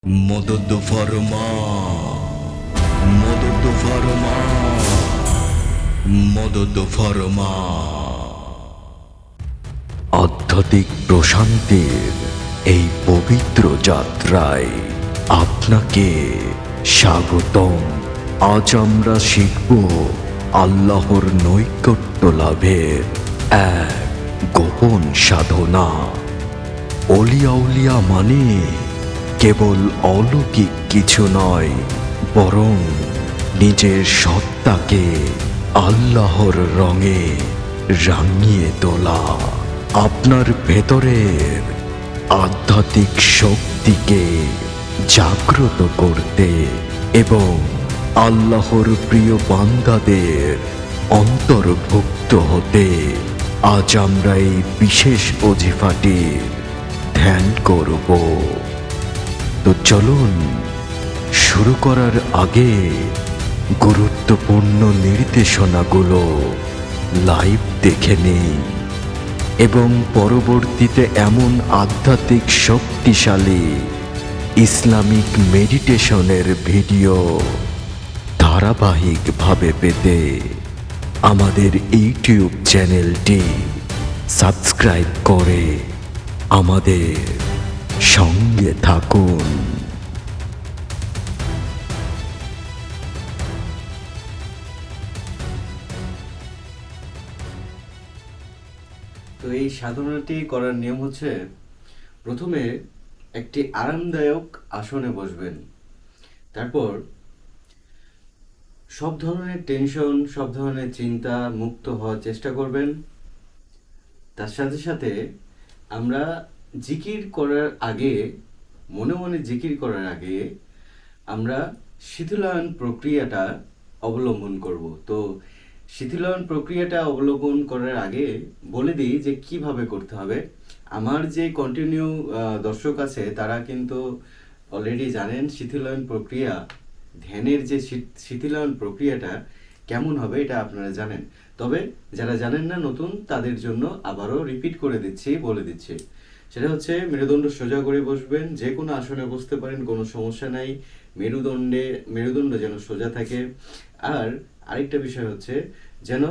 মদদ ফরমা, মদদ ফরমা, মদদ ফরমা। আধ্যাত্মিক প্রশান্তির এই পবিত্র যাত্রায় আপনাকে স্বাগতম। আজ আমরা শিখব আল্লাহর নৈকট্য লাভের এক গোপন সাধনা। অলিয়া মানে কেবল অলৌকিক কিছু নয়, বরং নিজের সত্তাকে আল্লাহর রঙে রাঙিয়ে তোলা। আপনার ভেতরের আধ্যাত্মিক শক্তিকে জাগ্রত করতে এবং আল্লাহর প্রিয় বান্দাদের অন্তর্ভুক্ত হতে আজ আমরা এই বিশেষ অজিফাটির ধ্যান করব। তো চলুন শুরু করার আগে গুরুত্বপূর্ণ নির্দেশনাগুলো লাইভ দেখে নেই এবং পরবর্তীতে এমন আধ্যাত্মিক শক্তিশালী ইসলামিক মেডিটেশনের ভিডিও ধারাবাহিকভাবে পেতে আমাদের ইউটিউব চ্যানেলটি সাবস্ক্রাইব করে আমাদের সঙ্গে থাকুন। তো এই সাধনাটি করার নিয়ম হচ্ছে, প্রথমে একটি আরামদায়ক আসনে বসবেন। তারপর সব ধরনের টেনশন, সব ধরনের চিন্তা মুক্ত হওয়ার চেষ্টা করবেন। তার সাথে সাথে আমরা জিকির করার আগে, মনে মনে জিকির করার আগে আমরা শিথিলায়ন প্রক্রিয়াটা অবলম্বন করব। তো শিথিলায়ন প্রক্রিয়াটা অবলম্বন করার আগে বলে দিই যে কিভাবে করতে হবে। আমার যে কন্টিনিউ দর্শক আছে তারা কিন্তু অলরেডি জানেন শিথিলায়ন প্রক্রিয়া, ধ্যানের যে শিথিলায়ন প্রক্রিয়াটা কেমন হবে এটা আপনারা জানেন। তবে যারা জানেন না, নতুন, তাদের জন্য আবারও রিপিট করে দিচ্ছি, বলে দিচ্ছি। সেটা হচ্ছে, মেরুদণ্ড সোজা করে বসবেন। যে কোনো আসনে বসতে পারেন, কোনো সমস্যা নাই। মেরুদণ্ড যেন সোজা থাকে। আর আরেকটা বিষয় হচ্ছে যেন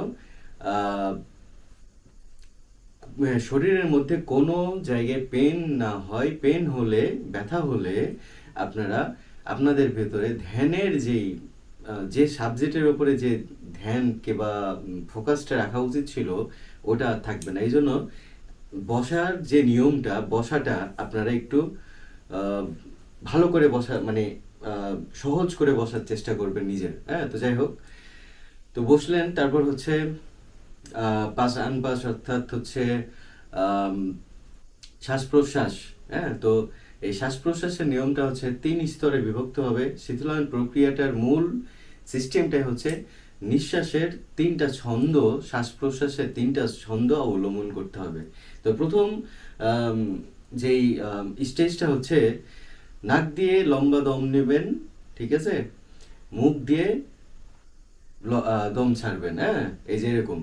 শরীরের মধ্যে কোনো জায়গায় পেন না হয়। পেন হলে, ব্যথা হলে আপনারা আপনাদের ভেতরে ধ্যানের যে সাবজেক্টের উপরে যে ধ্যান কিংবা ফোকাসটা রাখা উচিত ছিল ওটা থাকবে না। এই জন্য বসার যে নিয়মটা, বসাটা আপনারা একটু ভালো করে বসা, মানে সহজ করে বসার চেষ্টা করবেন নিজের। হ্যাঁ, তো যাই হোক, তো বসলেন। তারপর হচ্ছে পাস আনপাস, অর্থাৎ হচ্ছে শ্বাস প্রশ্বাস। হ্যাঁ, তো এই শ্বাস প্রশ্বাসের নিয়মটা হচ্ছে 3 স্তরে বিভক্ত হবে। শিথিলায়ন প্রক্রিয়াটার মূল সিস্টেমটাই হচ্ছে নিঃশ্বাসের 3টা ছন্দ, শ্বাস প্রশ্বাসের 3টা ছন্দ অবলম্বন করতে হবে। তো প্রথম যেই স্টেজটা হচ্ছে, নাক দিয়ে লম্বা দম নেবেন, ঠিক আছে? মুখ দিয়ে দম ছাড়বেন। হ্যাঁ, এই যে এরকম।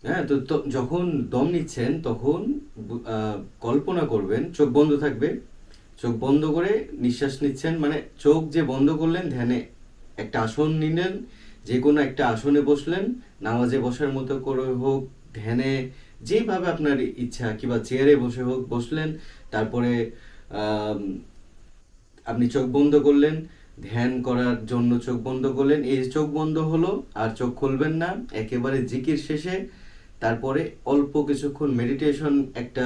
হ্যাঁ, তো যখন দম নিচ্ছেন তখন কল্পনা করবেন চোখ বন্ধ থাকবে। চোখ বন্ধ করে নিঃশ্বাস নিচ্ছেন, মানে চোখ যে বন্ধ করলেন, ধ্যানে একটা আসন নিলেন, যে কোনো একটা আসনে বসলেন, নামাজে বসার মতো করে হোক, ধ্যানে যেভাবে আপনার ইচ্ছা, কিংবা চেয়ারে বসে হোক বসলেন। তারপরে আপনি চোখ বন্ধ করলেন, ধ্যান করার জন্য চোখ বন্ধ করলেন। এই চোখ বন্ধ হলো, আর চোখ খুলবেন না একেবারে জিকির শেষে। তারপরে অল্প কিছুক্ষণ মেডিটেশন একটা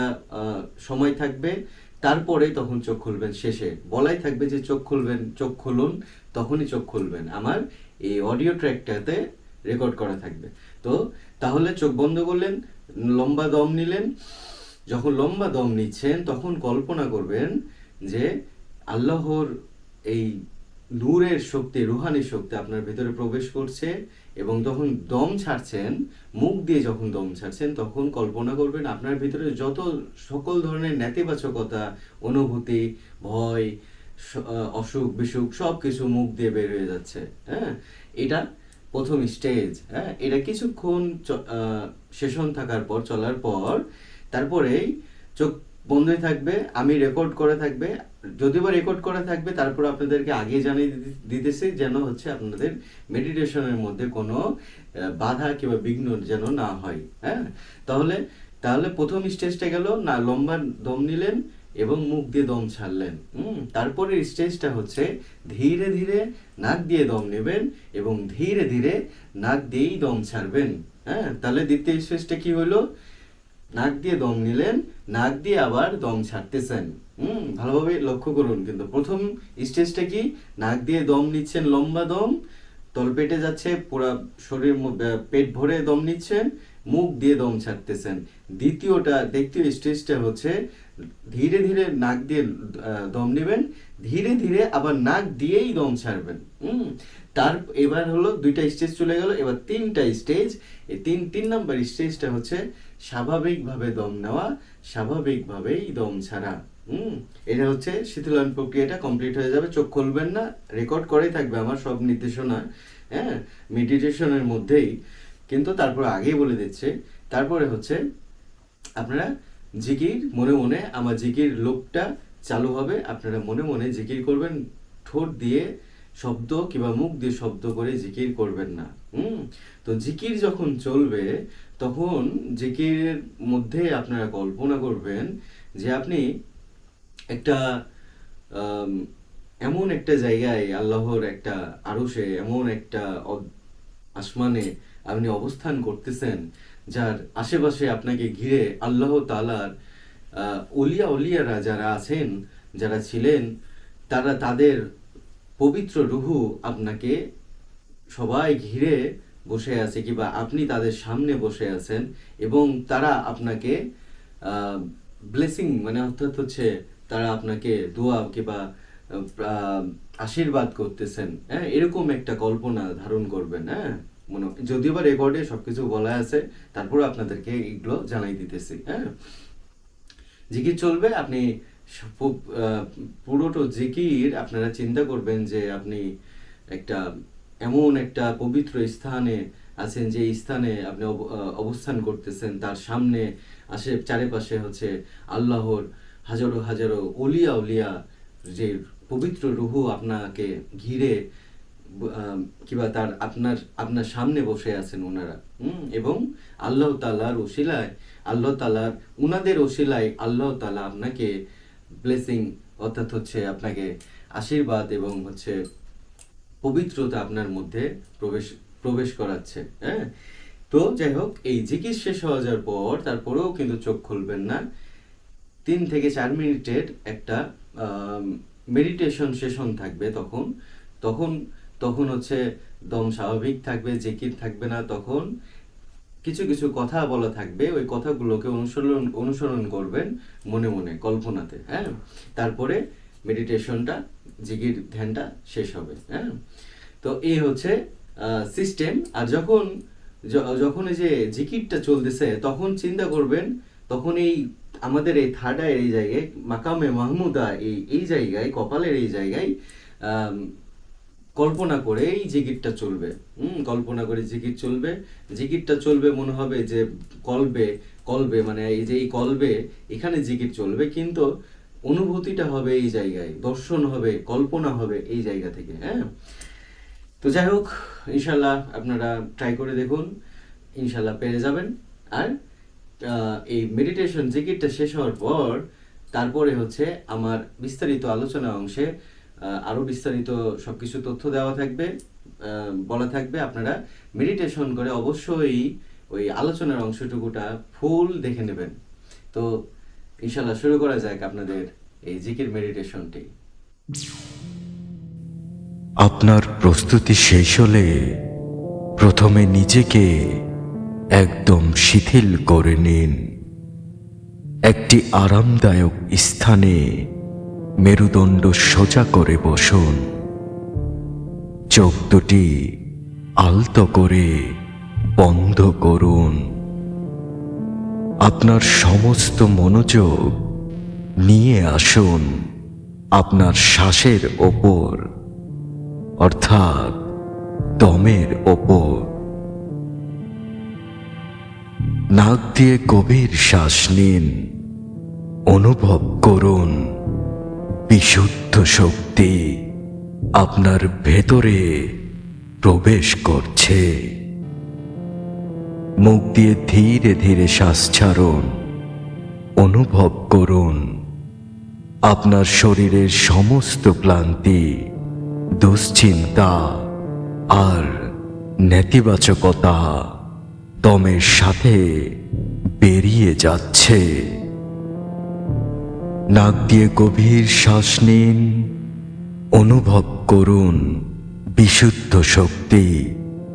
সময় থাকবে, তারপরে তখন চোখ খুলবেন। শেষে বলাই থাকবে যে চোখ খুলবেন, চোখ খুলুন, তখনই চোখ খুলবেন। আমার এই অডিও ট্র্যাকটাতে রেকর্ড করা থাকবে। তো তাহলে চোখ বন্ধ করলেন, লম্বা দম নিলেন। যখন লম্বা দম নিচ্ছেন তখন কল্পনা করবেন যে আল্লাহর এই নূরের শক্তি, রুহানি শক্তি আপনার ভেতরে প্রবেশ করছে। এবং তখন দম ছাড়ছেন, মুখ দিয়ে যখন দম ছাড়ছেন তখন কল্পনা করবেন আপনার ভিতরে যত সকল ধরনের নেতিবাচকতা, অনুভূতি, ভয়, অসুখ বিসুখ সব কিছু মুখ দিয়ে বের হয়ে যাচ্ছে। হ্যাঁ, এটা প্রথম স্টেজ। হ্যাঁ, এটা কিছুক্ষণ সেশন থাকার পর, চলার পর, তারপরেই চোখ বন্ধই থাকবে, আমি রেকর্ড করে থাকবে, যদিও বা রেকর্ড করা থাকবে তারপর আপনাদেরকে আগে জানিয়ে দিতেছি যেন হচ্ছে আপনাদের মেডিটেশনের মধ্যে কোনো বাধা কিংবা বিঘ্ন যেন না হয়। হ্যাঁ, তাহলে তাহলে প্রথম স্টেজটা গেল, না লম্বা দম নিলেন এবং মুখ দিয়ে দম ছাড়লেন। তারপরে স্টেজটা হচ্ছে ধীরে ধীরে নাক দিয়ে দম নেবেন এবং ধীরে ধীরে নাক দিয়েই দম ছাড়বেন। হ্যাঁ, তাহলে দ্বিতীয় স্টেজটা কি হলো? নাক দিয়ে দম নিলেন, নাক দিয়ে আবার দম ছাড়তেছেন। ভালোভাবে লক্ষ্য করুন। কিন্তু প্রথম স্টেজটা কি? নাক দিয়ে দম নিচ্ছেন, লম্বা দম, তলপেটে যাচ্ছে, পুরা শরীর পেট ভরে দম নিচ্ছেন, মুখ দিয়ে দম ছাড়তেছেন। দ্বিতীয় স্টেজটা হচ্ছে ধীরে ধীরে নাক দিয়ে দম নেবেন, ধীরে ধীরে আবার নাক দিয়েই দম ছাড়বেন। এবার হলো 2টা স্টেজ চলে গেল, এবার 3টা স্টেজ। এই তিন নাম্বার স্টেজটা হচ্ছে স্বাভাবিকভাবে দম নেওয়া, স্বাভাবিকভাবেই দম ছাড়া। এটা হচ্ছে শীতলায়ন প্রক্রিয়াটা কমপ্লিট হয়ে যাবে। চোখ খুলবেন না, রেকর্ড করেই থাকবে আমার সব নির্দেশনা, হ্যাঁ, মেডিটেশনের মধ্যেই। কিন্তু তারপর আগেই বলে দিচ্ছে, তারপরে হচ্ছে আপনারা জিকির মনে মনে, আমার জিকির লোকটা চালু হবে, আপনারা মনে মনে জিকির করবেন, ঠোঁট দিয়ে শব্দ কিংবা মুখ দিয়ে শব্দ করে জিকির করবেন না। তো জিকির যখন চলবে তখন জিকিরের মধ্যে আপনারা কল্পনা করবেন যে আপনি একটা এমন একটা জায়গায়, আল্লাহর একটা আরশে, এমন একটা আসমানে আপনি অবস্থান করতেছেন যার আশেপাশে আপনাকে ঘিরে আল্লাহ তাআলার ওলিয়ারা যারা আছেন, যারা ছিলেন, তাদের পবিত্র রুহু আপনাকে সবাই ঘিরে বসে আছে, কিংবা আপনি তাদের সামনে বসে আছেন এবং তারা আপনাকে ব্লেসিং, মানে অর্থাৎ হচ্ছে তারা আপনাকে দোয়া কিংবা আশীর্বাদ করতেছেন। হ্যাঁ, এরকম একটা কল্পনা ধারণ করবেন। হ্যাঁ, যদিও বা রেকর্ডে সবকিছু বলা আছে, তারপরে আপনাদেরকে এগুলো জানাই দিতেছি। হ্যাঁ, জিকির চলবে, আপনি পুরোটা জিকির আপনারা চিন্তা করবেন যে আপনি একটা এমন একটা পবিত্র স্থানে আছেন, যে স্থানে আপনি অবস্থান করতেছেন, তার সামনে চারিপাশে হচ্ছে আল্লাহর হাজারো হাজারো উলিয়া যে পবিত্র রুহু আপনাকে ঘিরে কিংবা আপনার সামনে বসে আছেন ওনারা। এবং আল্লাহ তাআলার ওসিলায়, উনাদের ওসিলায় আল্লাহ তাআলা আপনাকে ব্লেসিং, অর্থাৎ হচ্ছে আপনাকে আশীর্বাদ এবং হচ্ছে পবিত্রতা আপনার মধ্যে প্রবেশ করাচ্ছে। হ্যাঁ, তো যাই হোক, এই জিকির শেষ হয়ে যাওয়ার পর তারপরেও কিন্তু চোখ খুলবেন না। 3 থেকে 4 মিনিটের একটা মেডিটেশন সেশন থাকবে। তখন হচ্ছে দম স্বাভাবিক থাকবে, জিকির থাকবে না। তখন কিছু কিছু কথা বলা থাকবে, ওই কথাগুলোকে অনুসরণ করবেন মনে মনে, কল্পনাতে। হ্যাঁ, তারপরে মেডিটেশনটা, জিকির ধ্যানটা শেষ হবে। হ্যাঁ, তো এই হচ্ছে সিস্টেম। আর যখন এই যে জিকিরটা চলতেছে তখন চিন্তা করবেন, তখন এই আমাদের এই থার্ড আয়ের এই জায়গায়, মাকামে মাহমুদা, এই জায়গায়, কপালের এই জায়গায় কল্পনা করে এই জিকিরটা চলবে। কল্পনা করে জিকির চলবে। জিকিরটা চলবে মনে হবে যে কলবে, মানে এই যে এই কলবে, এখানে জিকির চলবে, কিন্তু অনুভূতিটা হবে এই জায়গায়, দর্শন হবে, কল্পনা হবে এই জায়গা থেকে। হ্যাঁ, তো যাই হোক, ইনশাল্লাহ আপনারা ট্রাই করে দেখুন, ইনশাল্লাহ পেরে যাবেন। আর এই মেডিটেশন জিকিরটা শেষ হওয়ার পর তারপরে হচ্ছে আমার বিস্তারিত আলোচনা অংশে আরো বিস্তারিত সবকিছু তথ্য দেওয়া থাকবে, বলা থাকবে। আপনারা মেডিটেশন করে অবশ্যই ওই আলোচনার অংশটুকুটা ফুল দেখে নেবেন। তো ইনশাল্লাহ শুরু করা যাক আপনাদের এই জিকির মেডিটেশনটি। আপনার প্রস্তুতি শেষ হলে প্রথমে নিজেকে একদম শিথিল করে নিন। একটি আরামদায়ক স্থানে মেরুদণ্ড সোজা করে বসুন। চোখ দুটি আলতো করে বন্ধ করুন। আপনার সমস্ত মনোযোগ নিয়ে আসুন আপনার শ্বাসের ওপর, অর্থাৎ দমের ওপর। নাক দিয়ে গভীর শ্বাস নিন অনুভব করুন বিশুদ্ধ শক্তি আপনার ভেতরে প্রবেশ করছে। মুখ দিয়ে ধীরে ধীরে শ্বাস ছাড়ুন। অনুভব করুন আপনার শরীরের সমস্ত ক্লান্তি, দুশ্চিন্তা আর নেতিবাচকতা দমের সাথে বেরিয়ে যাচ্ছে। নাক দিয়ে গভীর শ্বাস নিন। অনুভব করুন বিশুদ্ধ শক্তি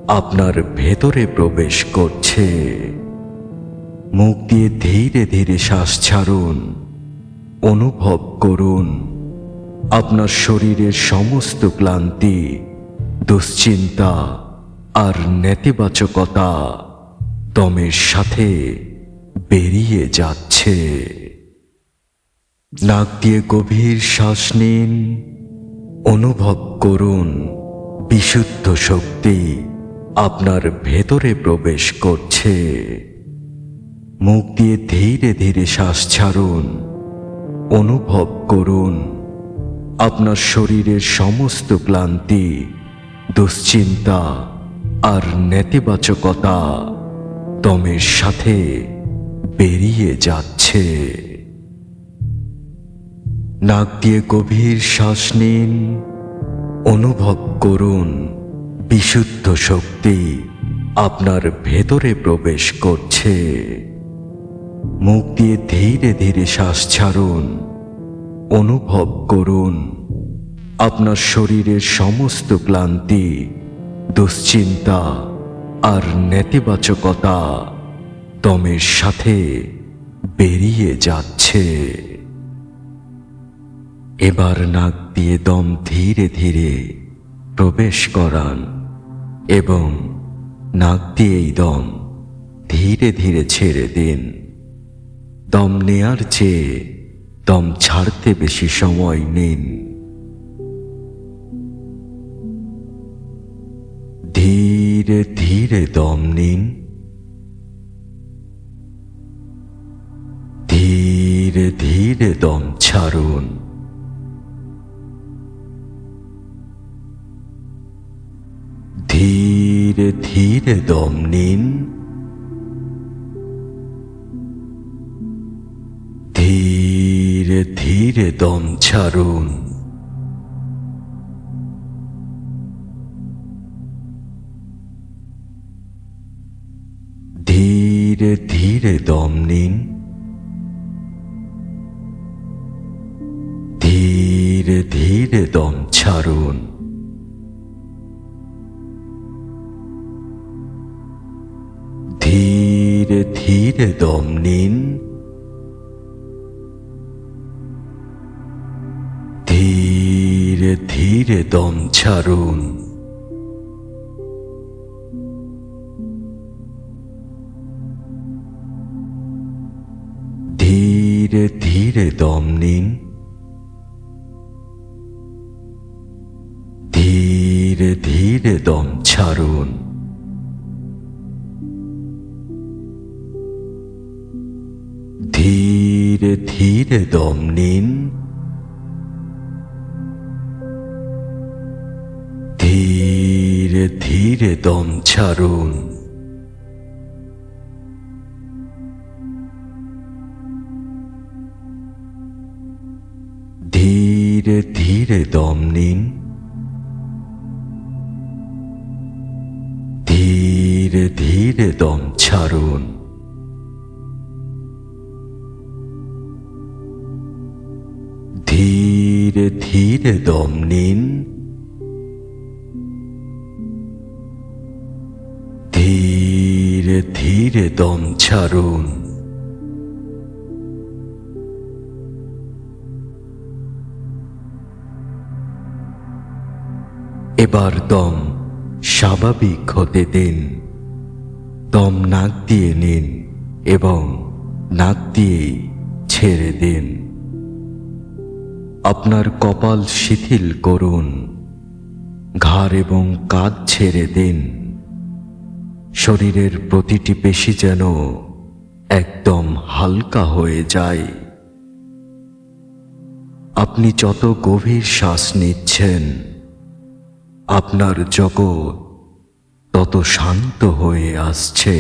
আপনার ভেতরে প্রবেশ করছে। মুখ দিয়ে ধীরে ধীরে শ্বাস ছাড়ুন। অনুভব করুন আপনার শরীরের সমস্ত ক্লান্তি, দুশ্চিন্তা আর নেতিবাচকতা দমের সাথে বেরিয়ে যাচ্ছে। নাক দিয়ে গভীর শ্বাস নিন। অনুভব করুন বিশুদ্ধ শক্তি আপনার ভেতরে প্রবেশ করছে। মুখ দিয়ে ধীরে ধীরে শ্বাস ছাড়ুন। অনুভব করুন আপনার শরীরের সমস্ত ক্লান্তি, দুশ্চিন্তা আর নেতিবাচকতা দমের সাথে বেরিয়ে যাচ্ছে। নাক দিয়ে গভীর শ্বাস নিন। অনুভব করুন বিশুদ্ধ শক্তি আপনার ভেতরে প্রবেশ করছে। মুখ দিয়ে ধীরে ধীরে শ্বাস ছাড়ুন। অনুভব করুন আপনার শরীরের সমস্ত ক্লান্তি, দুশ্চিন্তা আর নেতিবাচকতা দমের সাথে বেরিয়ে যাচ্ছে। এবার নাক দিয়ে দম ধীরে ধীরে প্রবেশ করান এবং নাক দিয়েই দম ধীরে ধীরে ছেড়ে দিন। দম নেয়ার চেয়ে দম ছাড়তে বেশি সময় নিন। ধীরে ধীরে দম নিন। ধীরে ধীরে দম ছাড়ুন। ধীরে ধীরে দম নিন। ধীরে ধীরে দম ছাড়ুন। ধীরে ধীরে দম নিন। ধীরে ধীরে দম ছাড়ুন। ধীরে ধীরে দম নিন। ধীরে ধীরে দম ছাড়ুন। ধীরে ধীরে দম নিন। ধীরে ধীরে দম ছাড়ুন। ধীরে ধীরে দম নিন। ধীরে ধীরে দম ছাড়ুন। ধীরে ধীরে দম নিন। ধীরে ধীরে দম ছাড়ুন। ধীরে ধীরে দম নিন। ধীরে ধীরে দম ছাড়ুন। এবার দম স্বাভাবিক হতে দিন। দম নাক দিয়ে নিন এবং নাক দিয়ে ছেড়ে দিন। আপনার কপাল শিথিল করুন। ঘাড় এবং কাঁধ ছেড়ে দিন। শরীরের প্রতিটি পেশি যেন একদম হালকা হয়ে যায়। আপনি যত গভীর শ্বাস নিচ্ছেন, আপনার জগৎ তত শান্ত হয়ে আসছে।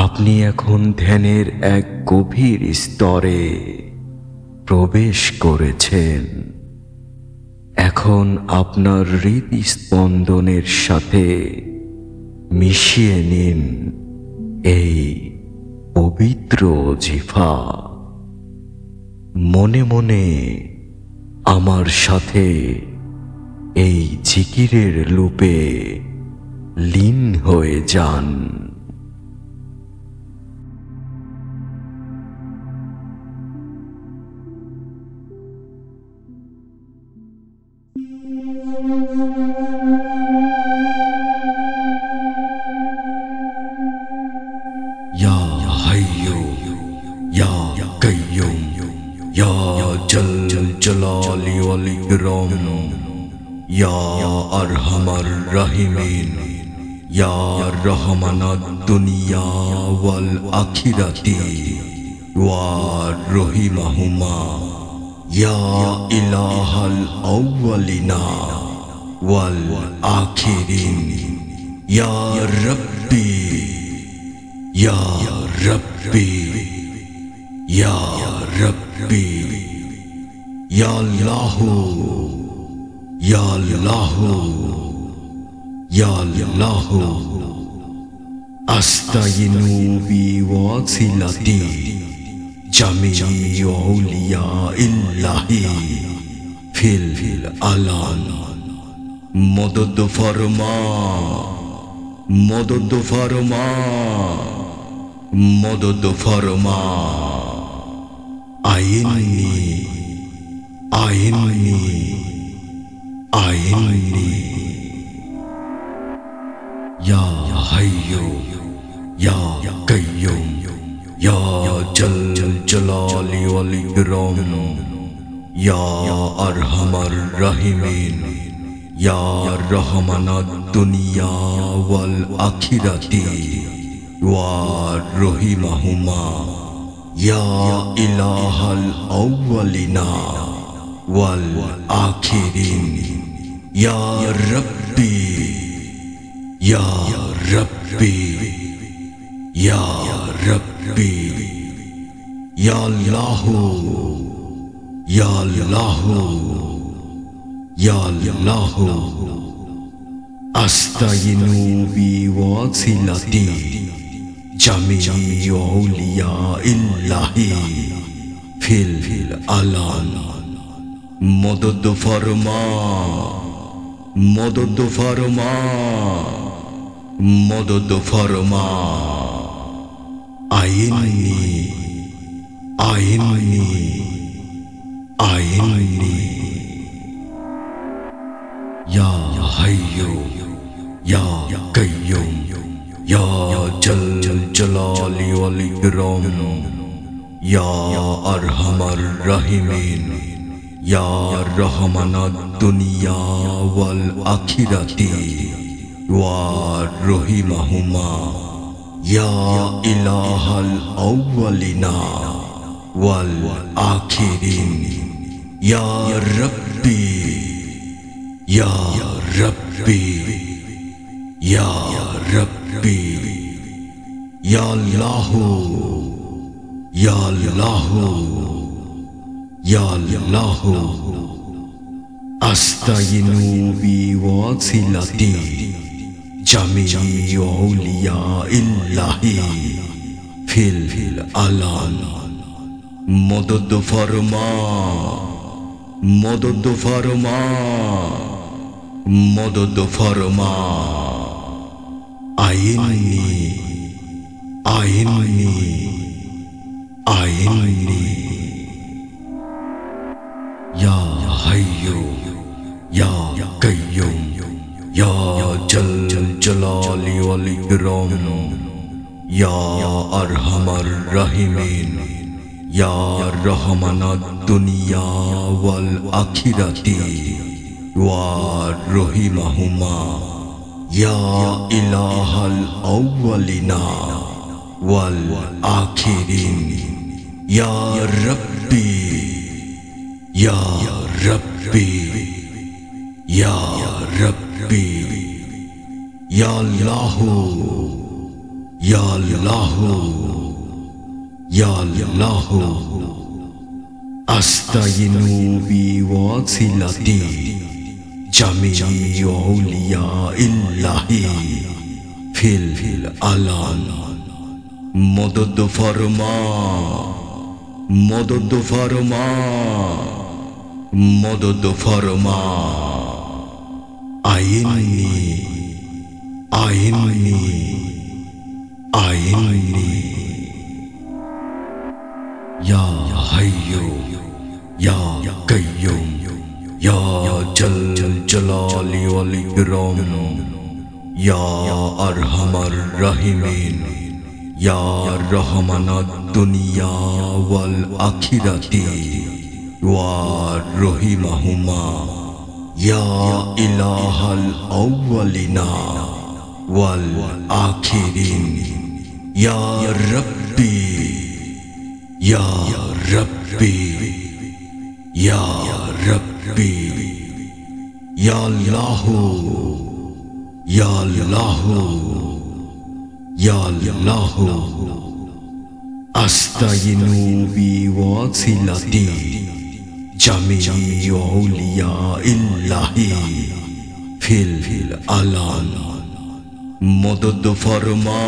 আপনি এখন ধ্যানের এক গভীর স্তরে প্রবেশ করেছেন। এখন আপনার হৃদস্পন্দনের সাথে মিশিয়ে নিন এই পবিত্র জিফা। মনে মনে আমার সাথে এই জিকিরের লুপে লীন হয়ে যান। या हय्यो या कय्यूम या जल जलाली वल इकराम या अरहमर रहीमीन या रहमानद दुनिया वल आखिरती वा रहीमहुमा या इलाहल अव्वलिना वल आखिरीन या रब्बी या रब्बी या रब्बी या अल्लाहु या अल्लाहु या अल्लाहु अस्तायिनु बिवासिलती जमी औलिया इल्लाही फिल अलान मदद फरमा मदद फरमा मदद फरमा आइन्नी आइन्नी आइन्नी या हय्यो या कय्यूम या जल जलाली वल इकराम या अरहमर रहीमीन या रहमानद दुनिया वल आखिरती वा रहीमहुमा या इलाहल अव्वलिना वल आखिरीन या रब्बी या रब्बी या रब्बी या अल्लाहु या अल्लाहु या अल्लाहु अस्तायिनु बिवासिलती जमी औलिया इल्लाही फिल अलान मदद फरमा मदद फरमा मदद फरमा आइन्नी आइन्नी आइन्नी या हय्यो या कय्यूम या जल जलाली वल इकराम या अरहमर रहीमीन या रहमानद दुनिया वल आखिरती वा रहीमहुमा या इलाहल अव्वलिना वल आखिरीन या रब्बी या रब्बी या रब्बी या अल्लाहु या अल्लाहु या अल्लाहु अस्तायिनु बिवासिलती जमी औलिया इल्लाही फिल अलान मदद फरमा मदद फरमा मदद फरमा आइन्नी आइन्नी आइन्नी या हय्यो या कय्यूम या जल जलाली वल इकराम या अरहमर रहीमीन या रहमानद दुनिया वल आखिरती वा रहीमहुमा या इलाहल अव्वलिना والآخرين يا ربي يا ربي يا ربي يا الله يا الله يا الله أستعين بواسطة جميع أولياء الله في العالم مدد فرما مدد فرما مدد فرما أعني أعني أعني يا حي يا قيوم يا جل الجلال والإكرام يا أرحم الراحمين يا رحمن الدنيا والآخرة ورحمهما يا إله الأولين والآخرين يا ربي يا ربي يا ربي يا الله يا الله يا الله أستعين بواسطة جميع أولياء الله في العالم مدد فرما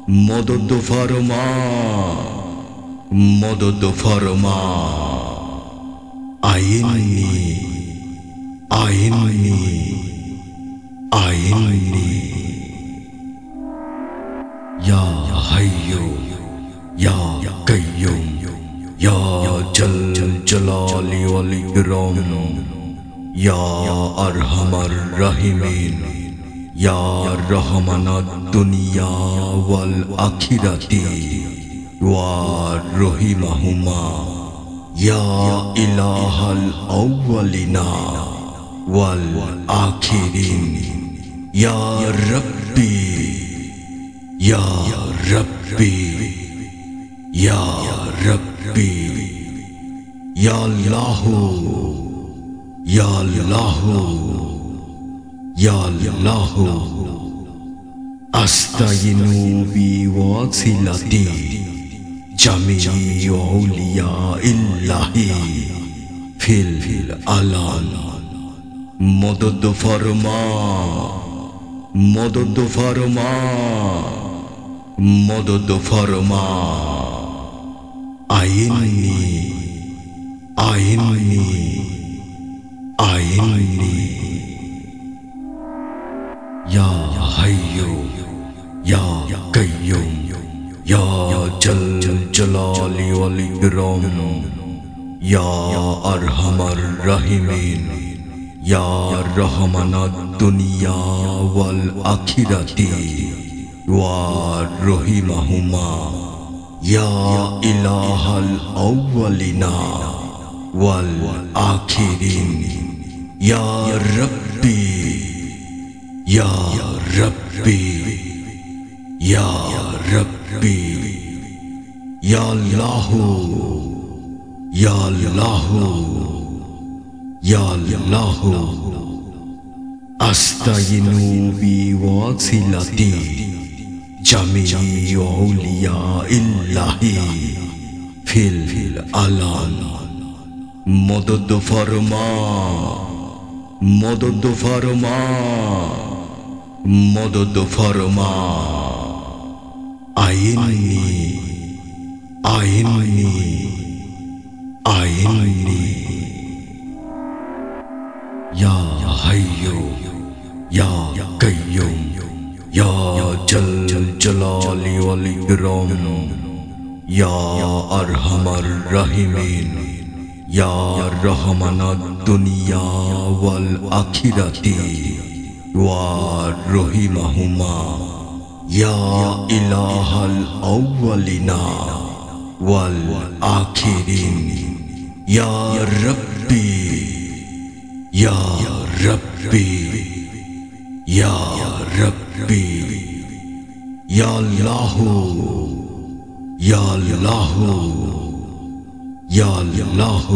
مدد فرما مدد فرما أعني أعني أعني يا حي يا قيوم يا جل الجلال والإكرام يا أرحم الراحمين يا رحمن الدنيا والآخرة ورحمهما يا إله الأولين والآخرين يا ربي يا ربي يا ربي يا الله يا الله يا الله أستعين بواسطة جميع أولياء الله في العالم مدد فرما مدد فرما مدد فرما أعني أعني أعني يا حي يا قيوم يا جل الجلال والإكرام يا أرحم الراحمين يا رحمن الدنيا والآخرة ورحمهما يا إله الأولين والآخرين يا ربي يا ربي يا ربي يا الله يا الله يا الله أستعين بواسطة جميع أولياء الله في العالم مدد فرما مدد فرما مدد فرما أعني أعني أعني يا حي يا قيوم يا جل الجلال والإكرام يا أرحم الراحمين يا رحمن الدنيا والآخرة ورحمهما يا إله الأولين والآخرين يا ربي يا ربي يا ربي ইয়া আল্লাহ ইয়া আল্লাহ ইয়া আল্লাহ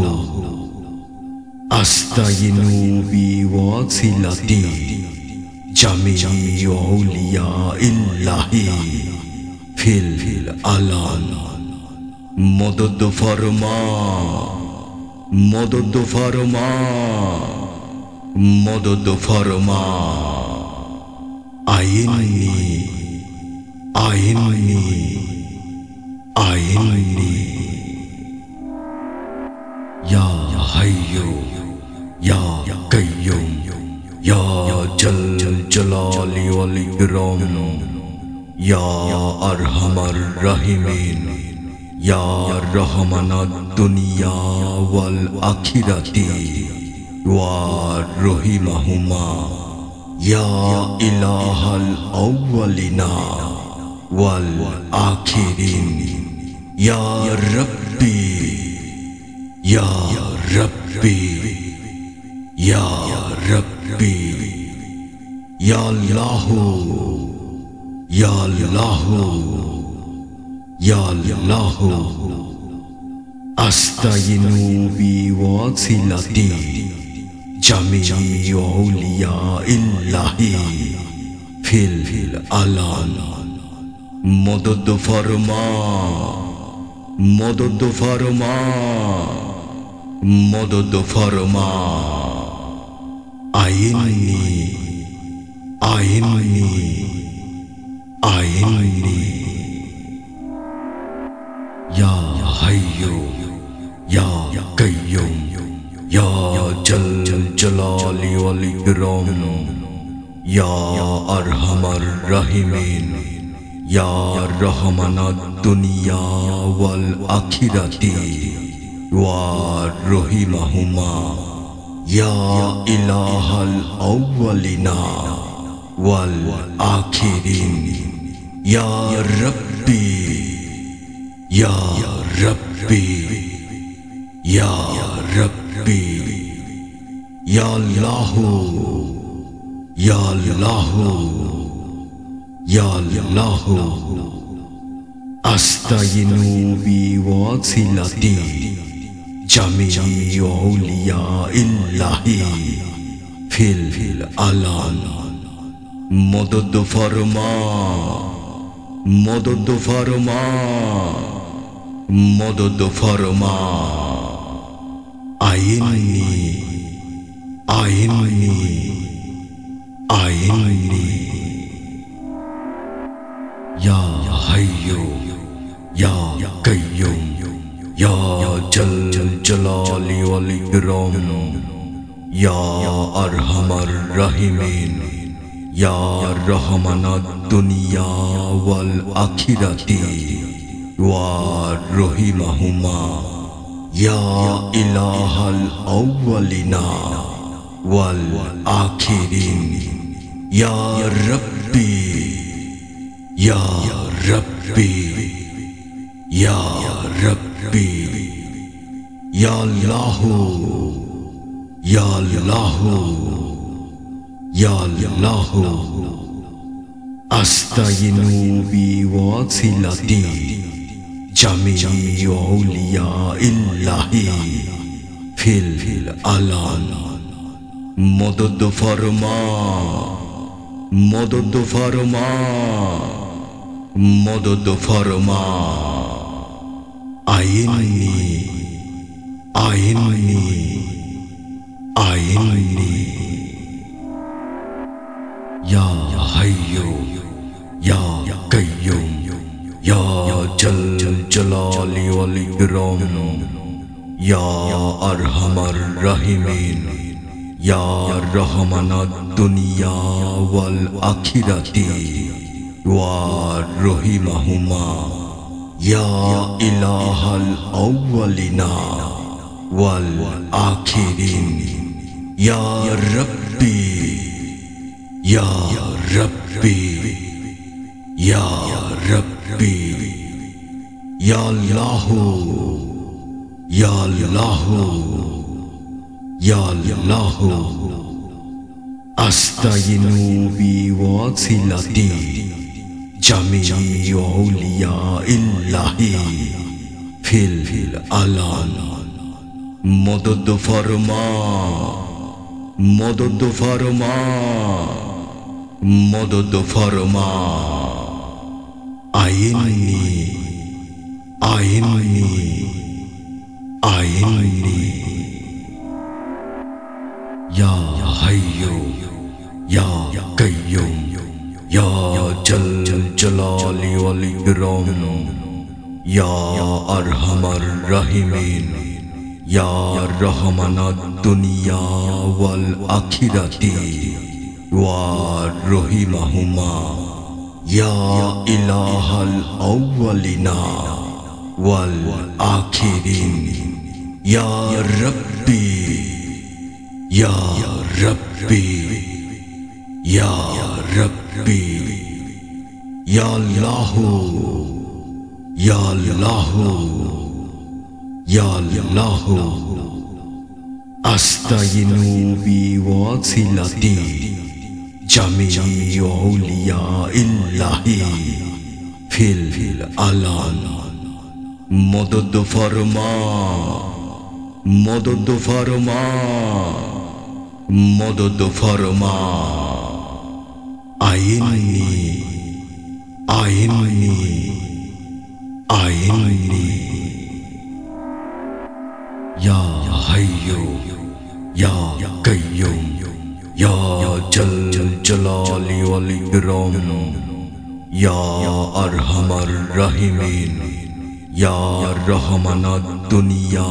আস্তাইনু বিওয়াসিলাতি জামিই আউলিয়া ইল্লাহি ফিল আলান মদদ ফরমা মদদ ফরমা মদদ ফরমা আইনি আইনি আইনি ইয়া হাইয়ু ইয়া কাইয়ুম ইয়া জাল জালালি ওয়াল ইকরাম ইয়া আরহামার রাহিমিন ইয়া রহমানাদ দুনিয়া ওয়াল আখিরাতি ওয়া রহিমাহুমা ইয়া ইলাহাল আউয়ালিনা ওয়াল আখিরিন ইয়া রাব্বি ইয়া রাব্বি ইয়া রাব্বি ইয়া আল্লাহ ইয়া আল্লাহ ইয়া আল্লাহ আস্তাইনু বিওয়াসিলাতি জামিই আউলিয়া ইল্লাহি ফিল আলান মদদ ফরমা মদদ ফরমা মদদ ফরমা আইনি আইনি আইনি ইয়া হাইয়ু ইয়া কাইয়ুম ইয়া জাল জালালি ওয়াল ইকরাম ইয়া আরহামার রাহিমিন ইয়া রহমানাদ দুনিয়া ওয়াল আখিরাতি ওয়া রহিমাহুমা ইয়া ইলাহাল আউয়ালিনা ওয়াল আখিরিন ইয়া রাব্বি ইয়া রাব্বি ইয়া রাব্বি ইয়া আল্লাহ ইয়া আল্লাহ ইয়া আল্লাহ আস্তাইনু বিওয়াসিলাতি জামিই আউলিয়া ইল্লাহি ফিল আলান মদদ ফরমা মদদ ফরমা মদদ ফরমা আইনি আইনি আইনি ইয়া হাইয়ু ইয়া কাইয়ুম ইয়া জাল জালালি ওয়াল ইকরাম ইয়া আরহামার রাহিমিন ইয়া রহমানাদ দুনিয়া ওয়াল আখিরাতি ওয়া রহিমাহুমা ইয়া ইলাহাল আউয়ালিনা ওয়াল আখিরিন ইয়া রাব্বি ইয়া রাব্বি ইয়া রাব্বি ইয়া আল্লাহ ইয়া আল্লাহ ইয়া আল্লাহ আস্তাইনু বিওয়াসিলাতি জামিই আউলিয়া ইল্লাহি ফিল আলান মদদ ফরমা মদদ ফরমা মদদ ফরমা আইনি আইনি আইনি ইয়া হাইয়ু ইয়া কাইয়ুম ইয়া জাল জালালি ওয়াল ইকরাম ইয়া আরহামার রাহিমিন ইয়া রহমানাদ দুনিয়া ওয়াল আখিরাতি ওয়া রহিমাহুমা ইয়া ইলাহাল আউয়ালিনা ওয়াল আখিরিন ইয়া রাব্বি ইয়া রাব্বি ইয়া রাব্বি ইয়া আল্লাহ ইয়া আল্লাহ ইয়া আল্লাহ আস্তাইনু বিওয়াসিলাতি জামি আউলিয়া ইল্লাহি ফিল আলান। মদদ ফরমা, মদদ ফরমা, মদদ ফরমা। আইনি আইনি আইনি। ইয়া হাইয়ু ইয়া কাইয়ুম ইয়া জাল জালালি ওয়াল ইকরাম ইয়া আরহামার রাহিমিন ইয়া রহমানাদ দুনিয়া ওয়াল আখিরাতি ওয়া রহিমাহুমা ইয়া ইলাহাল আউয়ালিনা ওয়াল আখিরিন ইয়া রাব্বি ইয়া রাব্বি ইয়া রাব্বি ইয়া আল্লাহু ইয়া আল্লাহু ইয়া আল্লাহু। আস্তাইনু বিওয়াসিলাতি জামি আউলিয়া ইল্লাহি ফিল আলান। মদদ ফরমা, মদদ ফরমা, মদদ ফরমা। আইনি আইনি আইনি। ইয়া হাইয়ু ইয়া কাইয়ুম ইয়া জাল জালালি ওয়াল ইকরাম ইয়া আরহামার রাহিমিন ইয়া রহমানাদ দুনিয়া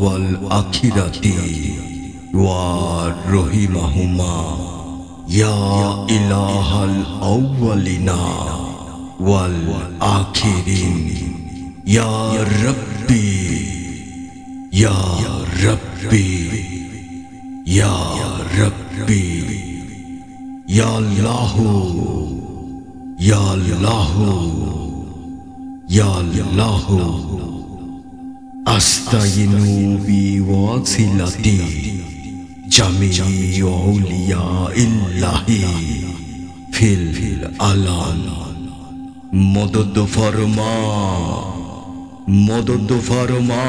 ওয়াল আখিরাতি ওয়া রহিমাহুমা ইয়া ইলাহাল আউয়ালিনা ওয়াল আখিরিন ইয়া রাব্বি ইয়া রাব্বি ইয়া রাব্বি ইয়া আল্লাহু ইয়া আল্লাহু ইয়া আল্লাহু। আস্তাইনু বিওয়াসিলাতি জামি আউলিয়া ইল্লাহি ফিল আলান। মদদ ফরমা, মদদ ফরমা,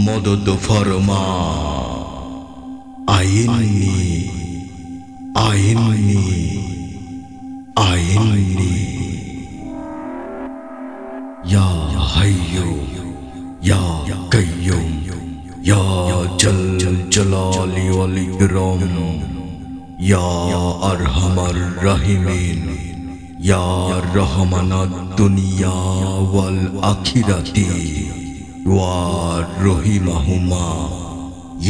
মদদ ফরমা। আইনি আইনি আইনি। ইয়া হাইয়ু ইয়া কাইয়ুম ইয়া জাল জালালি ওয়াল ইকরাম ইয়া আরহামার রাহিমিন ইয়া রহমানাদ দুনিয়া ওয়াল আখিরাতি ওয়া রহিমাহুমা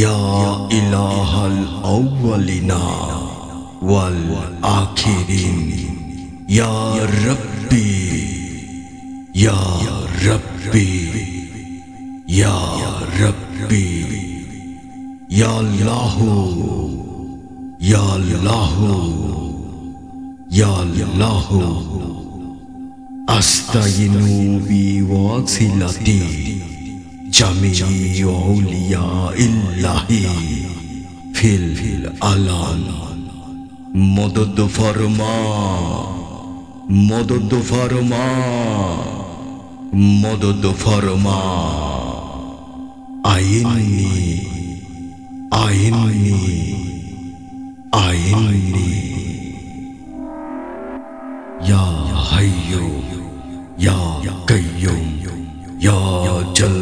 ইয়া ইলাহাল আউয়ালিনা ওয়াল আখিরিন ইয়া রাব্বি ইয়া রাব্বি ইয়া রাব্বি ইয়া আল্লাহু ইয়া আল্লাহু ইয়া আল্লাহু। আস্তাইনু বিওয়াসিলাতি জামি আউলিয়া ইল্লাহি ফিল আলান। মদদ ফরমা, মদদ ফরমা, মদদ ফরমা। আইনি আইনি আইনি। ইয়া হাইয়ু ইয়া কাইয়ুম ইয়া জাল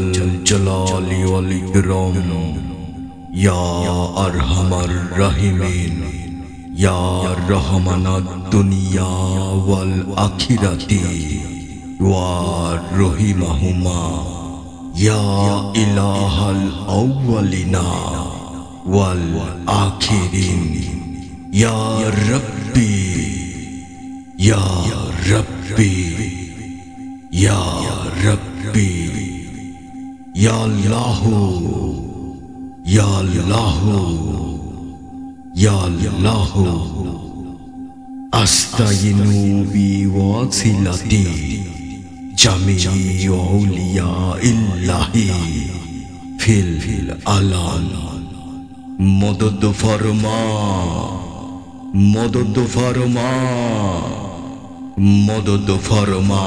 জালালি ওয়াল ইকরাম ইয়া আরহামার রাহিমিন ইয়া রহমানাদ দুনিয়া ওয়াল আখিরাতি ওয়া রহিমাহুমা ইয়া ইলাহাল আউয়ালিনা ওয়াল আখিরিন ইয়া রাব্বি ইয়া রাব্বি ইয়া রাব্বি ইয়া আল্লাহু ইয়া আল্লাহু ইয়া আল্লাহু। আস্তাইনু বিওয়াসিলাতি জামি আউলিয়া ইল্লাহি ফিল আলান। মদদ ফরমা, মদদ ফরমা, মদদ ফরমা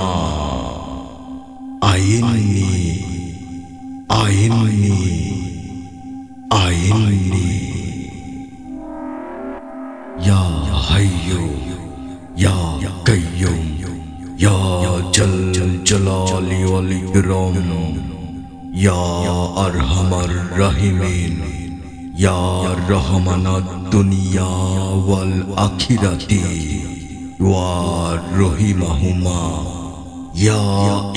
আইনি আইনি আইনি ইয়া হাইয়ু ইয়া কাইয়ুম ইয়া জাল জালালি ওয়াল ইকরাম ইয়া আরহামার রাহিমিন ইয়া রহমানাদ দুনিয়া ওয়াল আখিরাতি ওয়া রহিমাহুমা ইয়া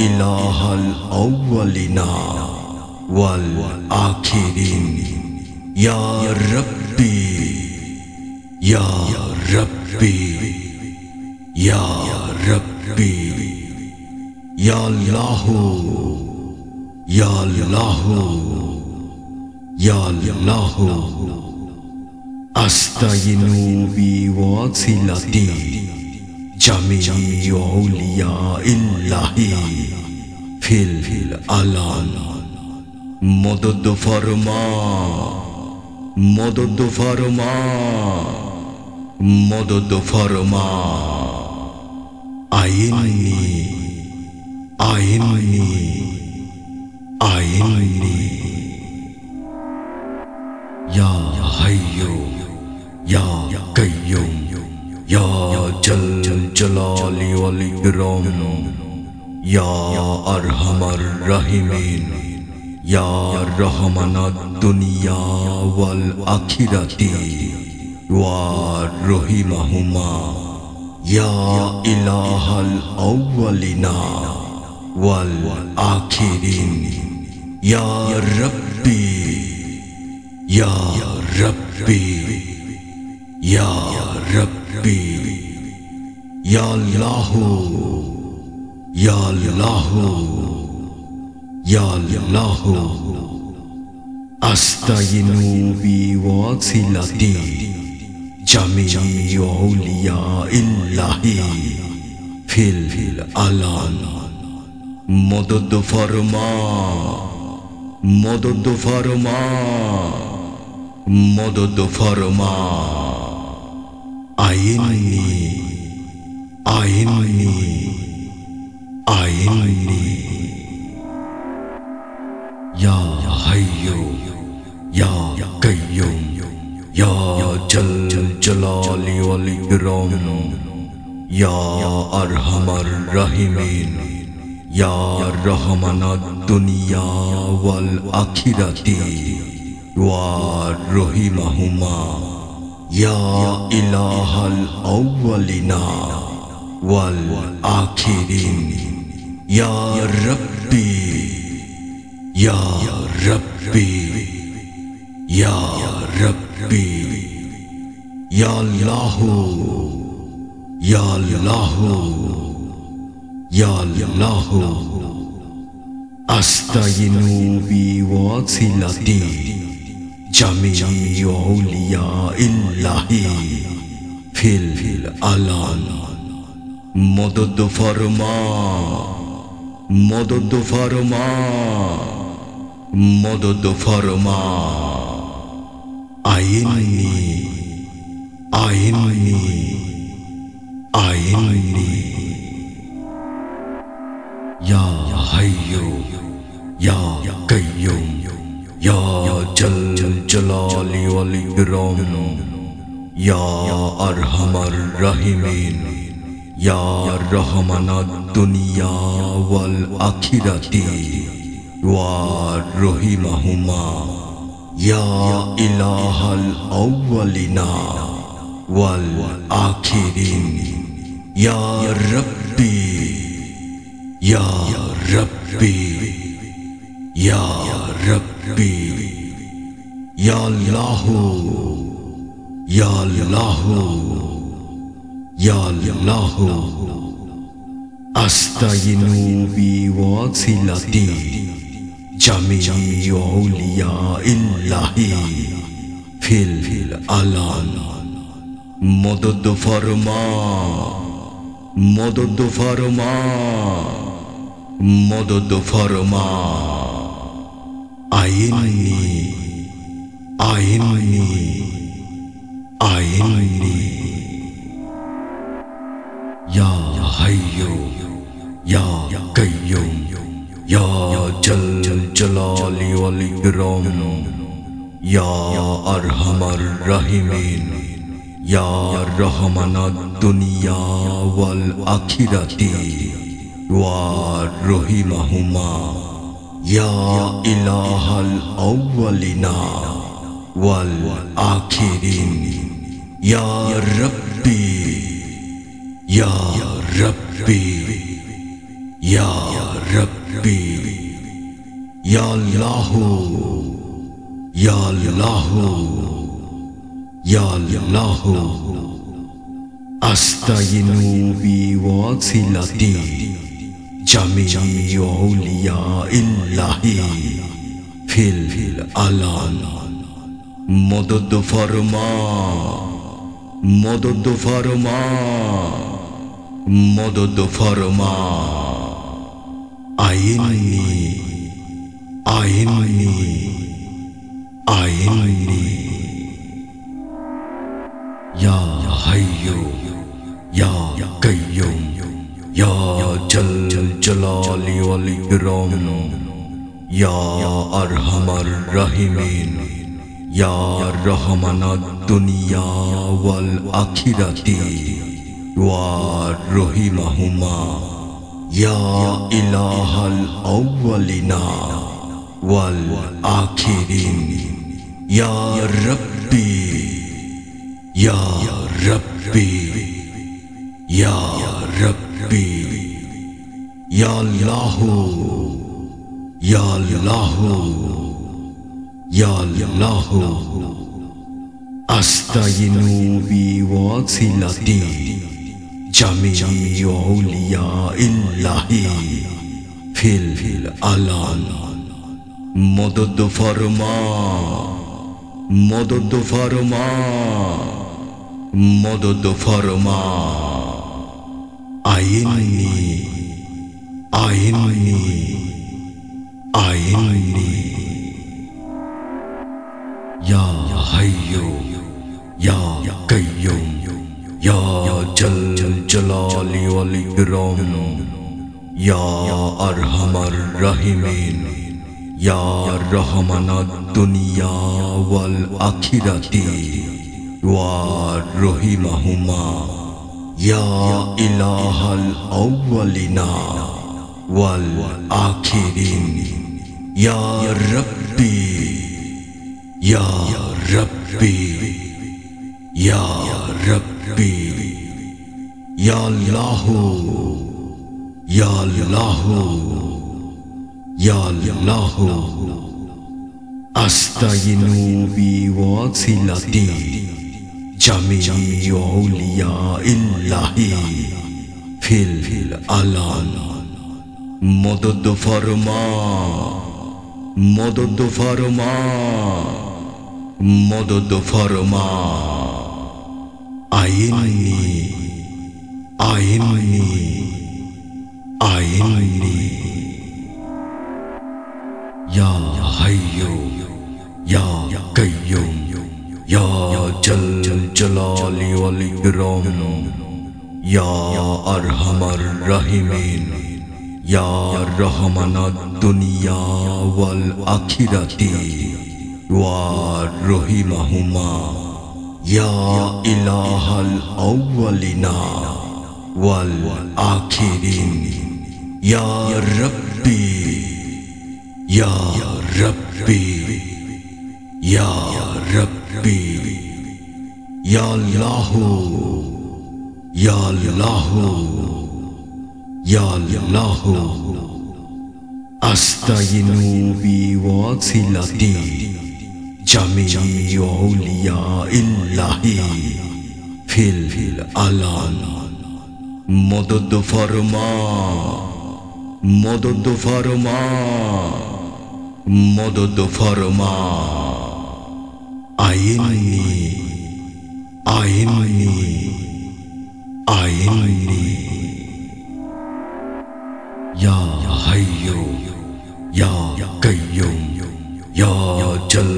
ইলাহাল আউয়ালিনা ওয়াল আখিরিন ইয়া রাব্বি ইয়া রাব্বি ইয়া রাব্বি ইয়া আল্লাহু ইয়া আল্লাহু ইয়া আল্লাহু আস্তাইনু বিওয়াসিলাতি জামিই আউলিয়া ইল্লাহি ফিল আলান মদদ ফরমা মদদ ফরমা মদদ ফরমা আইনি আইনি আইনি ইয়া হাইয়ু ইয়া কাইয়ুম ইয়া জাল জালালি ওয়াল ইকরাম ইয়া আরহামার রাহিমিন ইয়া রহমানাদ দুনিয়া ওয়াল আখিরাতি ওয়া রহিমাহুমা ইয়া ইলাহাল আউয়ালিনা ওয়াল আখিরিন ইয়া রাব্বি ইয়া রাব্বি ইয়া রাব্বি ইয়া আল্লাহু ইয়া আল্লাহু ইয়া আল্লাহু আস্তাইনু বিওয়াসিলাতি জামিই আউলিয়া ইল্লাহি ফিল আলান মদদ ফরমা মদদ ফরমা মদদ ফরমা আইনি আইনি আইনি ইয়া হাইয়ু ইয়া কাইয়ুম ইয়া জাল জালালি ওয়াল ইকরাম ইয়া আরহামার রাহিমিন ইয়া রহমানাদ দুনিয়া ওয়াল আখিরাতি ওয়া রহিমাহুমা ইয়া ইলাহাল আউয়ালিনা ওয়াল আখিরিন ইয়া রাব্বি ইয়া রাব্বি ইয়া রাব্বি ইয়া আল্লাহু ইয়া আল্লাহু ইয়া আল্লাহু আস্তাইনু বিওয়াসিলাতি জামিই আউলিয়া ইল্লাহি ফিল আলান মদদ ফরমা মদদ ফরমা মদদ ফরমা আইনি আইনি আইনি ইয়া হাইয়ু ইয়া কাইয়ুম ইয়া জাল জালালি ওয়াল ইকরাম ইয়া আরহামার রাহিমিন ইয়া রহমানাদ দুনিয়া ওয়াল আখিরাতি ওয়া রহিমাহুমা ইয়া ইলাহাল আউয়ালিনা ওয়াল আখিরিন ইয়া রাব্বি ইয়া রাব্বি ইয়া রাব্বি ইয়া আল্লাহু ইয়া আল্লাহু ইয়া আল্লাহু আস্তাইনু বিওয়াসিলাতি জামিই আউলিয়া ইল্লাহি ফিল আলান মদদ ফরমা মদদ ফরমা মদদ ফরমা আইনি আইনি আইনি या हय्यु या कय्यूम या जल जलाली वल इकराम या अरहमर राहिमीन या रहमानाद दुनिया वल आखिराती वा रहीमहुमा या इलाहल अव्वलिना वल आखिरीन या रब्बी या रब्बी या रब्बी या अल्लाहु या अल्लाहु या अल्लाहु अस्तायिनु बिवासिलाती जामी औलिया इल्लाही फिल आलान मदद फरमा मदद फरमा मदद फरमा आइन्नी आइन्नी आइन्नी या हय्यु या कय्यूम या जल जलाली वल इकराम या अरहमर राहिमीन या रहमानाद दुनिया वल आखिराती वा रहीमहुमा या इलाहल अव्वलिना वल आखिरीन या रब्बी या रब्बी या रब्बी या अल्लाहु या अल्लाहु या अल्लाहु अस्तायिनु बिवासिलाती जामी औलिया इल्लाही फिल आलान मदद फरमा मदद फरमा मदद फरमा आइन्नी आइन्नी आइन्नी या हय्यु या कय्यूम या जल जलाली वल इकराम या अरहमर राहिमीन या रहमानाद दुनिया वल आखिराती वा रहीमहुमा या इलाहल अव्वलिना वल आखिरीन या रब्बी या रब्बी या रब्बी या अल्लाहु या अल्लाहु या अल्लाहु अस्तायिनु बिवासिलाती जामी औलिया इल्लाही फिल आलान मदद फरमा मदद फरमा मदद फरमा आइन्नी आइन्नी आइन्नी या हय्यु या कय्यूम या जल जलाली वल इकराम या अरहमर राहिमीन या रहमानाद दुनिया वल आखिराती वा रहीमहुमा या इलाहल अव्वलिना वल आखिरीन या रब्बी या रब्बी या रब्बी या अल्लाहु या अल्लाहु या अल्लाहु अस्तायिनु बिवासिलाती जामी औलिया इल्लाही फिल आलान मदद फरमा मदद फरमा मदद फरमा आइन्नी आइन्नी आइन्नी या हय्यु या कय्यूम या जल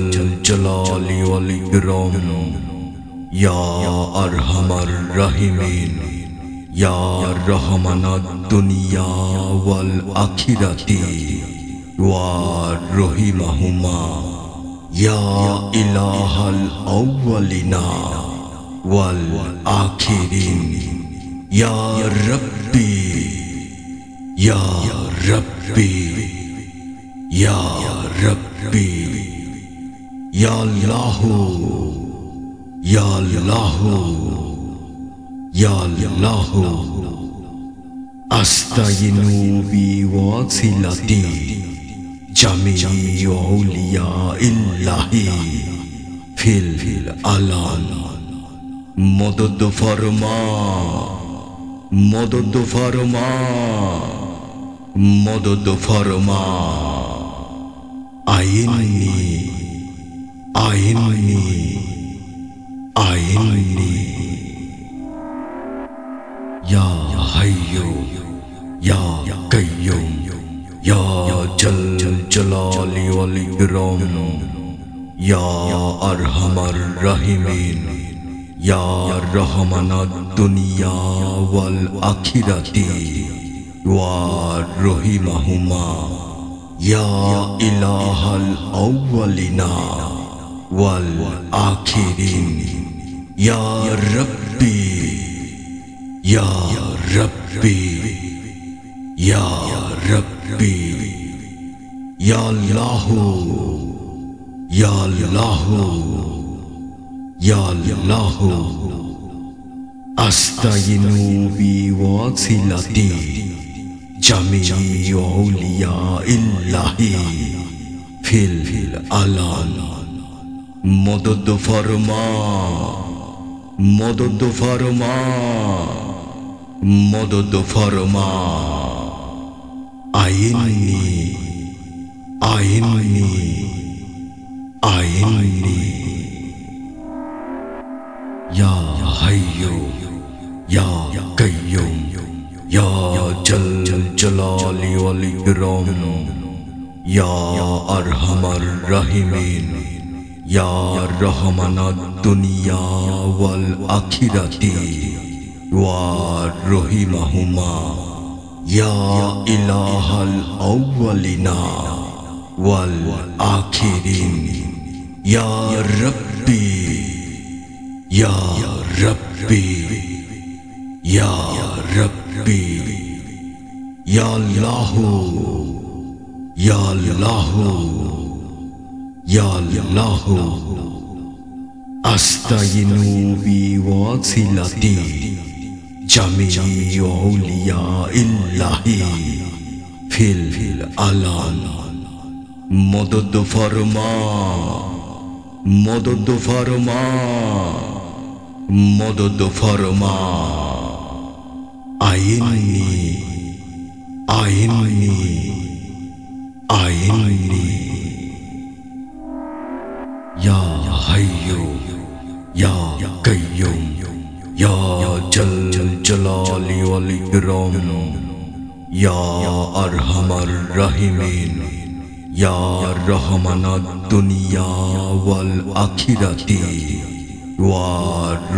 जलाली वल इकराम या अरहमर राहिमीन ইয়া রহমানাদ দুনিয়া ওয়াল আখিরাতি ওয়া রহিমাহুমা ইয়া ইলাহাল আউয়ালিনা ওয়াল আখিরিন ইয়া রাব্বি ইয়া রাব্বি ইয়া রাব্বি ইয়া আল্লাহু ইয়া আল্লাহু ইয়া আল্লাহু আস্তাইনু বিওয়াসিলাতি জামি আউলিয়া ইল্লাহি ফিল আলান মদদ ফরমা মদদ ফরমা মদদ ফরমা আইনি আইনি আইনি ইয়া হাইয়ু ইয়া কাইয়ুম ইয়া জাল জালালি ওয়াল ইকরাম ইয়া আরহামার রাহিমিন ইয়া রহমানাদ দুনিয়া ওয়াল আখিরাতি ওয়া রহিমাহুমা ইয়া ইলাহাল আউয়ালিনা ওয়াল আখিরিন ইয়া রাব্বি ইয়া রাব্বি ইয়া রাব্বি ইয়া আল্লাহু ইয়া আল্লাহু ইয়া আল্লাহু আস্তাইনু বিওয়াসিলাতি জামি আউলিয়া ইল্লাহি ফিল আলান মদদ ফরমা মদদ ফরমা মদদ ফরমা আইনি আইনি আইনি ইয়া হাইয়ু ইয়া কাইয়ুম ইয়া জাল জালালি ওয়াল ইকরাম ইয়া আরহামার রাহিমিন ইয়া রহমানাদ দুনিয়া ওয়াল আখিরাতি ওয়া রহিমাহুমা ইয়া ইলাহাল আউয়ালিনা ওয়াল আখিরিন ইয়া রাব্বি ইয়া রাব্বি ইয়া রাব্বি ইয়া আল্লাহু ইয়া আল্লাহু ইয়া আল্লাহু আস্তাইনু বিওয়াসিলাতি জামি আউলিয়া ইল্লাহি ফিল আলান মদদ ফরমা মদদ ফরমা মদদ ফরমা আইনি আইনি আইনি ইয়া হাইয়ু ইয়া কাইয়ুম ইয়া জাল জালালি ওয়াল ইকরাম ইয়া আরহামার রাহিমিন ইয়া রহমানাদ দুনিয়া ওয়াল আখিরাতি ওয়া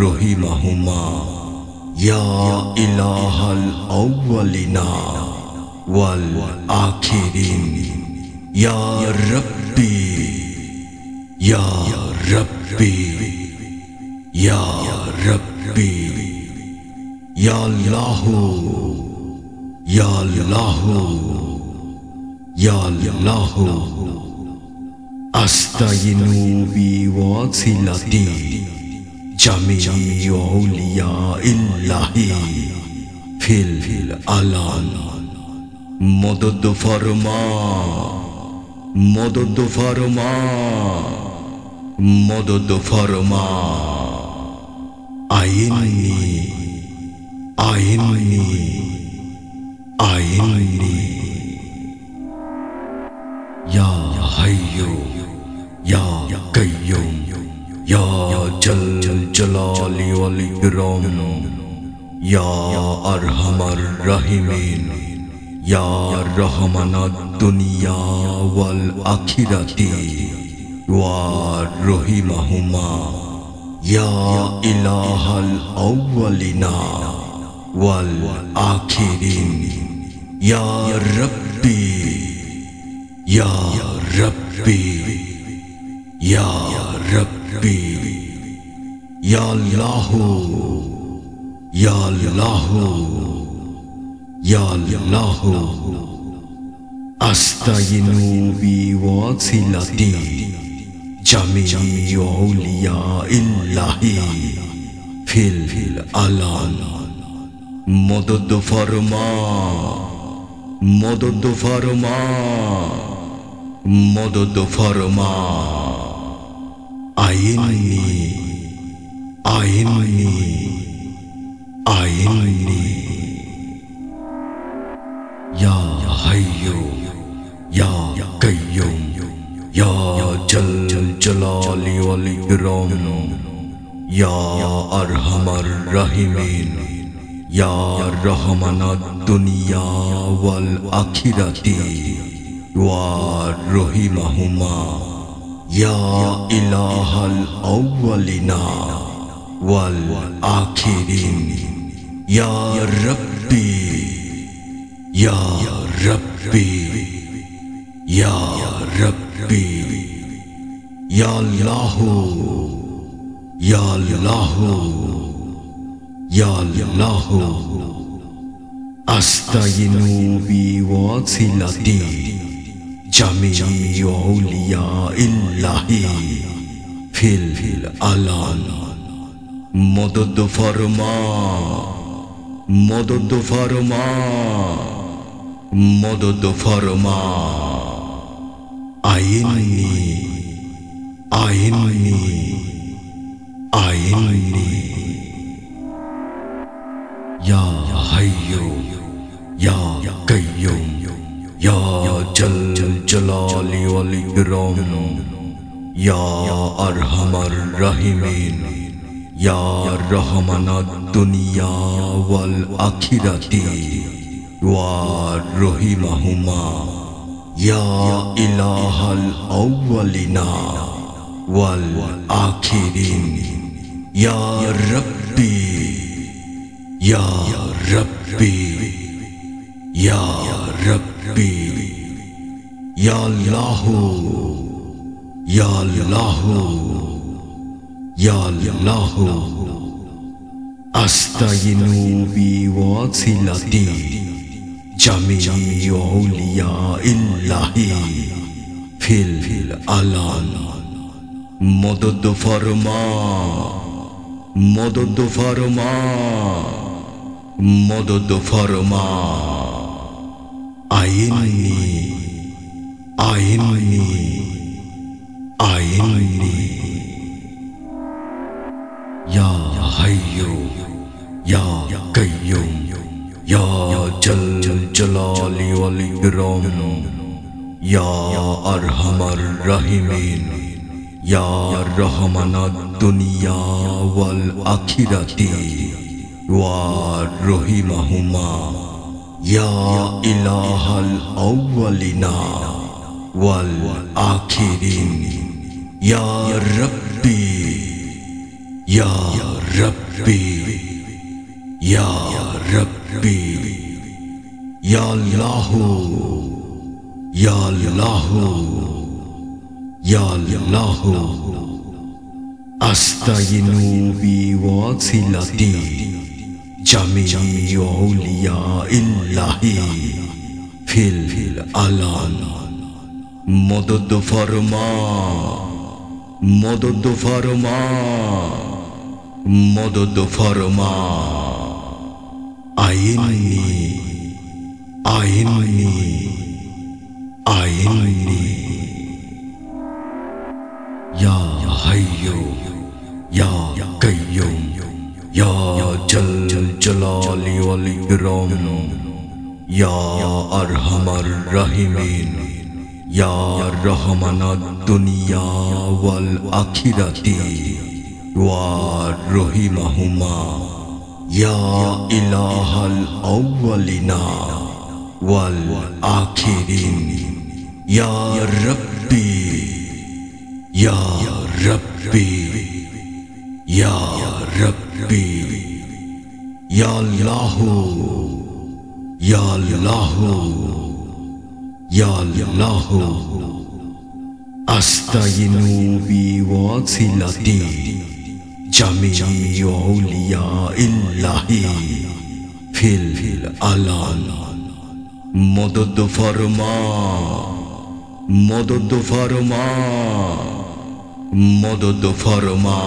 রহিমাহুমা ইয়া ইলাহাল আউয়ালিনা ওয়াল আখিরিন ইয়া রাব্বি ইয়া রাব্বি ইয়া রাব্বি ইয়া আল্লাহু ইয়া আল্লাহু ইয়া আল্লাহু আস্তাইনু বিওয়াসিলাতি জামি আউলিয়া ইল্লাহি ফিল আলান মদদ ফরমা মদদ ফরমা মদদ ফরমা আইনি আইনি আইনি ইয়া হাইয়ু ইয়া কাইয়ুম ইয়া জাল জালালি ওয়াল ইকরাম ইয়া আরহামার রাহিমিন ইয়া রহমানাদ দুনিয়া ওয়াল আখিরাতি ওয়া রহিমাহুমা ইয়া ইলাহাল আউয়ালিনা والآخرين يا ربي يا ربي يا ربي يا الله يا الله يا الله أستعين بواسطة جميع أولياء الله في العالم مدد فرما مدد فرما مدد فرما أعيني أعيني أعيني يا حي يا قيوم يا جل الجلال والإكرام يا أرحم الراحمين يا رحمن الدنيا والآخرة ورحمهما يا إله الأولين والآخرين يا ربي يا ربي يا ربي يا الله يا الله يا الله أستعين بواسطة جميع أولياء الله في العالم مدد فرما مدد فرما مدد فرما أعيني أعيني أعيني يا حي يا قيوم يا جل الجلال والإكرام يا أرحم الراحمين يا رحمن الدنيا والآخرة ورحمهما يا إله الأولين والآخرين يا ربي يا ربي يا ربي يا الله يا الله يا الله أستعين بواسطة جميع أولياء الله في العالم مدد فرما مدد فرما مدد فرما أعيني أعيني أعيني يا حي يا قيوم يا جل الجلال والإكرام يا أرحم الراحمين يا رحمن الدنيا والآخرة ورحمهما يا إله الأولين والآخرين يا ربي يا ربي يا ربي يا الله يا الله يا الله أستعين بواسطة جميع أولياء الله في العالم مدد فرما مدد فرما مدد فرما أعيني أعيني أعيني يا حي يا قيوم يا جل الجلال والإكرام يا أرحم الراحمين يا رحمن الدنيا والآخرة ورحمهما يا إله الأولين والآخرين يا ربي يا ربي يا ربي ইয়া আল্লাহ, ইয়া আল্লাহ, ইয়া আল্লাহ। আস্তাইনু বিওয়াসিলাতি জামিই আউলিয়া ইল্লাহি ফিল আলাল। মদদ ফরমা, মদদ ফরমা, মদদ ফরমা।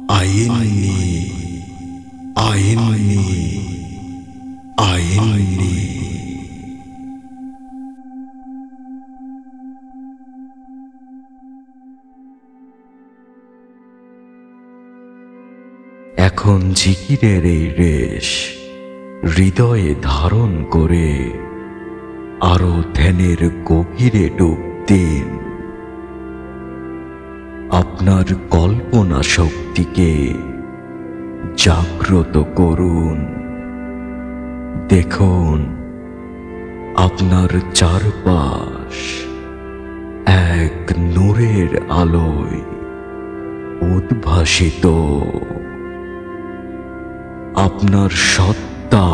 আইনি, আইনি, আইনি। এখন জিকিরের এই রেশ হৃদয়ে ধারণ করে আরো ধ্যানের গভীরে ডুব দিন। আপনার কল্পনা শক্তিকে জাগ্রত করুন। দেখুন আপনার চারপাশ এক নূরের আলোয় উদ্ভাসিত। আপনার সত্তা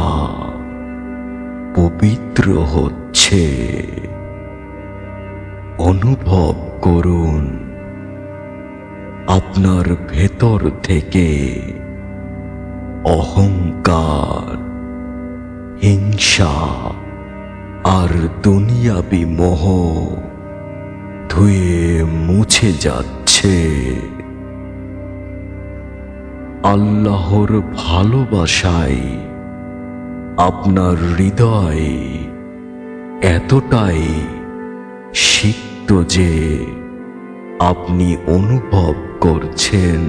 পবিত্র হচ্ছে। অনুভব করুন আপনার ভেতর থেকে অহংকার, হিংসা আর দুনিয়াবি মোহ ধুয়ে মুছে যাচ্ছে। আল্লাহর ভালোবাসায় আপনার হৃদয় এতটাই সিক্ত যে আপনি অনুভব করছেন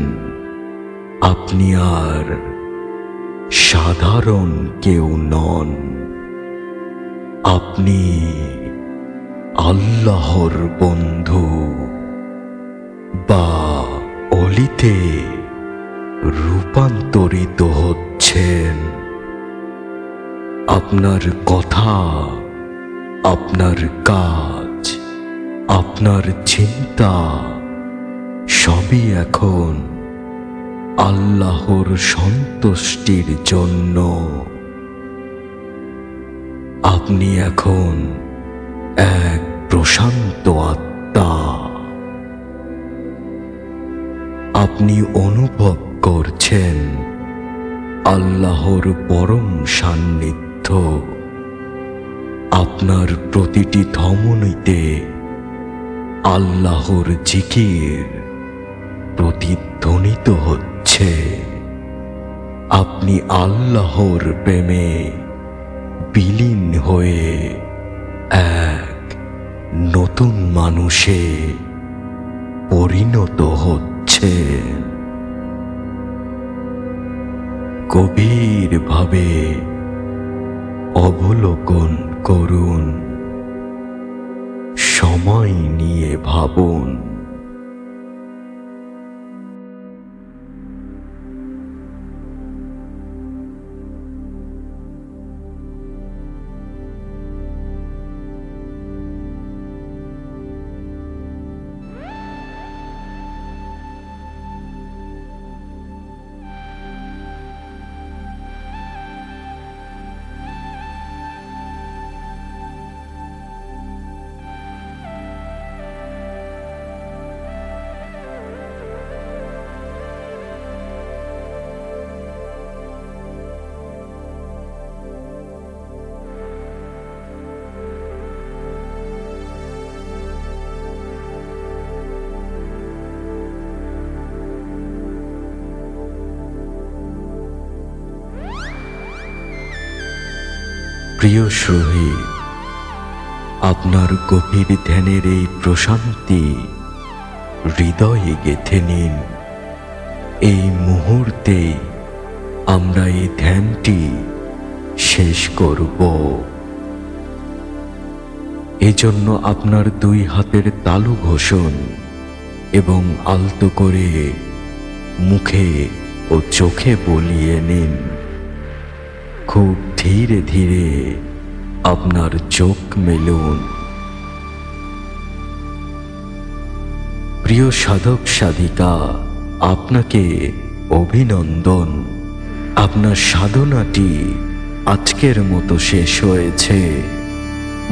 আপনি আর সাধারণ কেউ নন। আপনি আল্লাহর বন্ধু বা অলিতে রূপান্তরিত হচ্ছেন। আপনার কথা, আপনার কাজ, আপনার চিন্তা সবই এখন আল্লাহর সন্তুষ্টির জন্য। আপনি এখন এক প্রশান্ত আত্মা। আপনি অনুভব করছেন আল্লাহর পরম সান্নিধ্য। আপনার প্রতিটি ধমনীতে আল্লাহর জিকির প্রতিধ্বনিত হচ্ছে। আপনি আল্লাহর প্রেমে বিলীন হয়ে এক নতুন মানুষে পরিণত হচ্ছেন। গভীরভাবে অবলোকন করুন, সময় নিয়ে ভাবুন। প্রিয় শহীদ, আপনার গভীর ধ্যানের এই প্রশান্তি হৃদয়ে গেঁথে নিন। এই মুহূর্তে আমরা এই ধ্যানটি শেষ করব। এজন্য আপনার দুই হাতের তালু ঘোষণ এবং আলতো করে মুখে ও চোখে বলিয়ে নিন। খুব ধীরে ধীরে আপনার চোখ মেলুন। প্রিয় সাধক সাধিকা, আপনাকে অভিনন্দন। আপনার সাধনাটি আজকের মতো শেষ হয়েছে।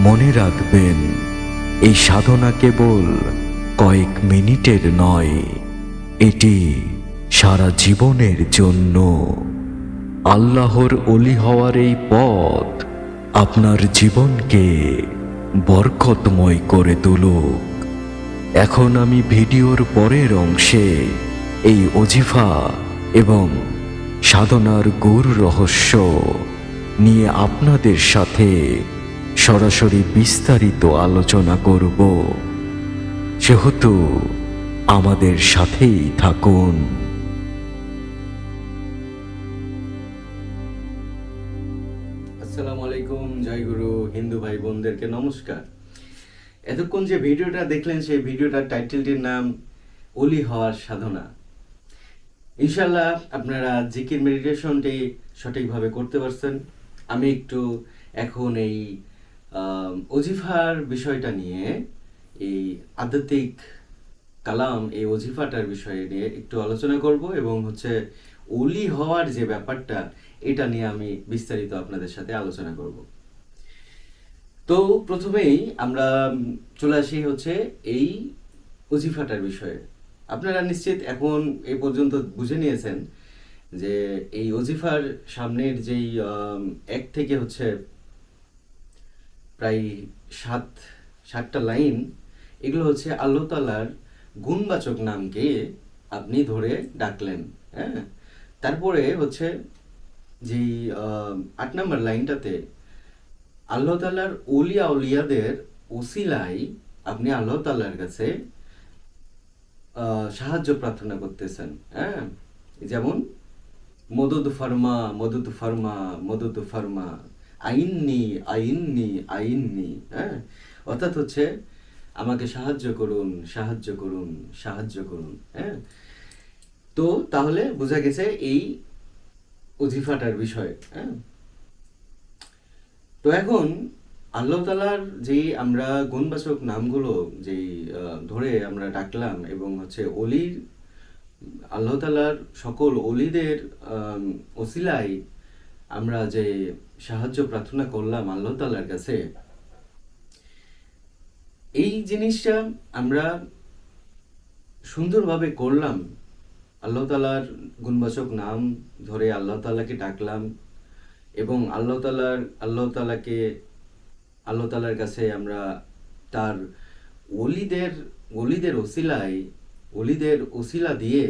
মনে রাখবেন, এই সাধনা কেবল কয়েক মিনিটের নয়, এটি সারা জীবনের জন্য। আল্লাহর ওলি হওয়ার এই পথ আপনার জীবনকে বরকতময় করে তুলুক। এখন আমি ভিডিওর পরের অংশে এই ওজিফা এবং সাধনার গূঢ় রহস্য নিয়ে আপনাদের সাথে সরাসরি বিস্তারিত আলোচনা করব। সেহেতু আমাদের সাথেই থাকুন। আসসালামু আলাইকুম, জয় গুরু। হিন্দু ভাই বোনদেরকে নমস্কার। এতক্ষণ যে ভিডিওটা দেখলেন, সেই ভিডিওটার টাইটেলটির নাম ওলি হওয়ার সাধনা। ইনশাল্লাহ আপনারা জিকির মেডিটেশনটি সঠিকভাবে করতে পারছেন। আমি একটু এখন এই ওজিফার বিষয়টা নিয়ে, এই আধ্যাত্মিক কালাম, এই ওজিফাটার বিষয়ে নিয়ে একটু আলোচনা করব এবং ওলি হওয়ার যে ব্যাপারটা, এটা নিয়ে আমি বিস্তারিত আপনাদের সাথে আলোচনা করব। তো প্রথমেই আমরা চলে আসি এই ওজিফাটার বিষয়ে। আপনারা নিশ্চিত এখন এই পর্যন্ত বুঝে নিয়েছেন যে এই ওজিফার সামনের যেই এক থেকে প্রায় সাতটা লাইন, এগুলো আল্লাহ তাআলার গুণবাচক নামকে আপনি ধরে ডাকলেন। হ্যাঁ, তারপরে যেই 8 নম্বর লাইনটাতে আল্লাহ তাআলার উলিয়াদের ওসিলায় আপনি আল্লাহ তাআলার কাছে সাহায্য প্রার্থনা করতেছেন। হ্যাঁ, যেমন মদদ ফারমা মদদ ফারমা মদদ ফারমা, আইন্নি আইন্নি আইন্নি। হ্যাঁ, অর্থাৎ আমাকে সাহায্য করুন, সাহায্য করুন, সাহায্য করুন। হ্যাঁ, তো তাহলে বোঝা গেছে এই ওজিফাটার বিষয়। হ্যাঁ, তো এখন আল্লাহ তাআলার যে আমরা গুণবাচক নামগুলো যেই ধরে আমরা ডাকলাম এবং অলির আল্লাহ তাআলার সকল অলিদের ওসিলায় আমরা যে সাহায্য প্রার্থনা করলাম আল্লাহ তাআলার কাছে, এই জিনিসটা আমরা সুন্দরভাবে করলাম। আল্লাহ তাআলার গুণবাচক নাম ধরে আল্লাহ তাআলাকে ডাকলাম এবং আল্লাহ তাআলার কাছে আমরা তার অলিদের ওসিলা দিয়ে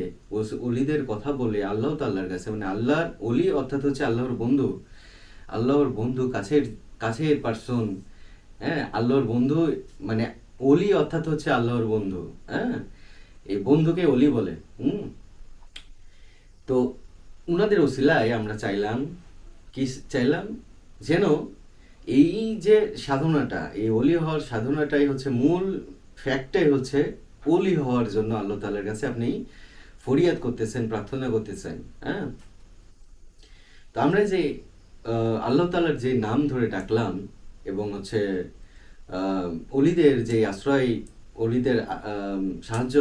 অলিদের কথা বলে আল্লাহ তাআলার কাছে, মানে আল্লাহর অলি অর্থাৎ আল্লাহর বন্ধু, কাছের পার্সন। হ্যাঁ, আল্লাহর বন্ধু মানে অলি অর্থাৎ আল্লাহর বন্ধু। হ্যাঁ, এই বন্ধুকে অলি বলে। তো উনাদের ওসিলায় আমরা চাইলাম যেন এই যে সাধনাটা, এই অলি হওয়ার সাধনাটাই মূল ফ্যাক্টটাই অলি হওয়ার জন্য আল্লাহ তাআলার কাছে আপনি ফরিয়াদ করতেছেন, প্রার্থনা করতেছেন। হ্যাঁ, তো আমরা যে আল্লাহ তাআলার যে নাম ধরে ডাকলাম এবং অলিদের যে আশ্রয়, অলিদের সাহায্য,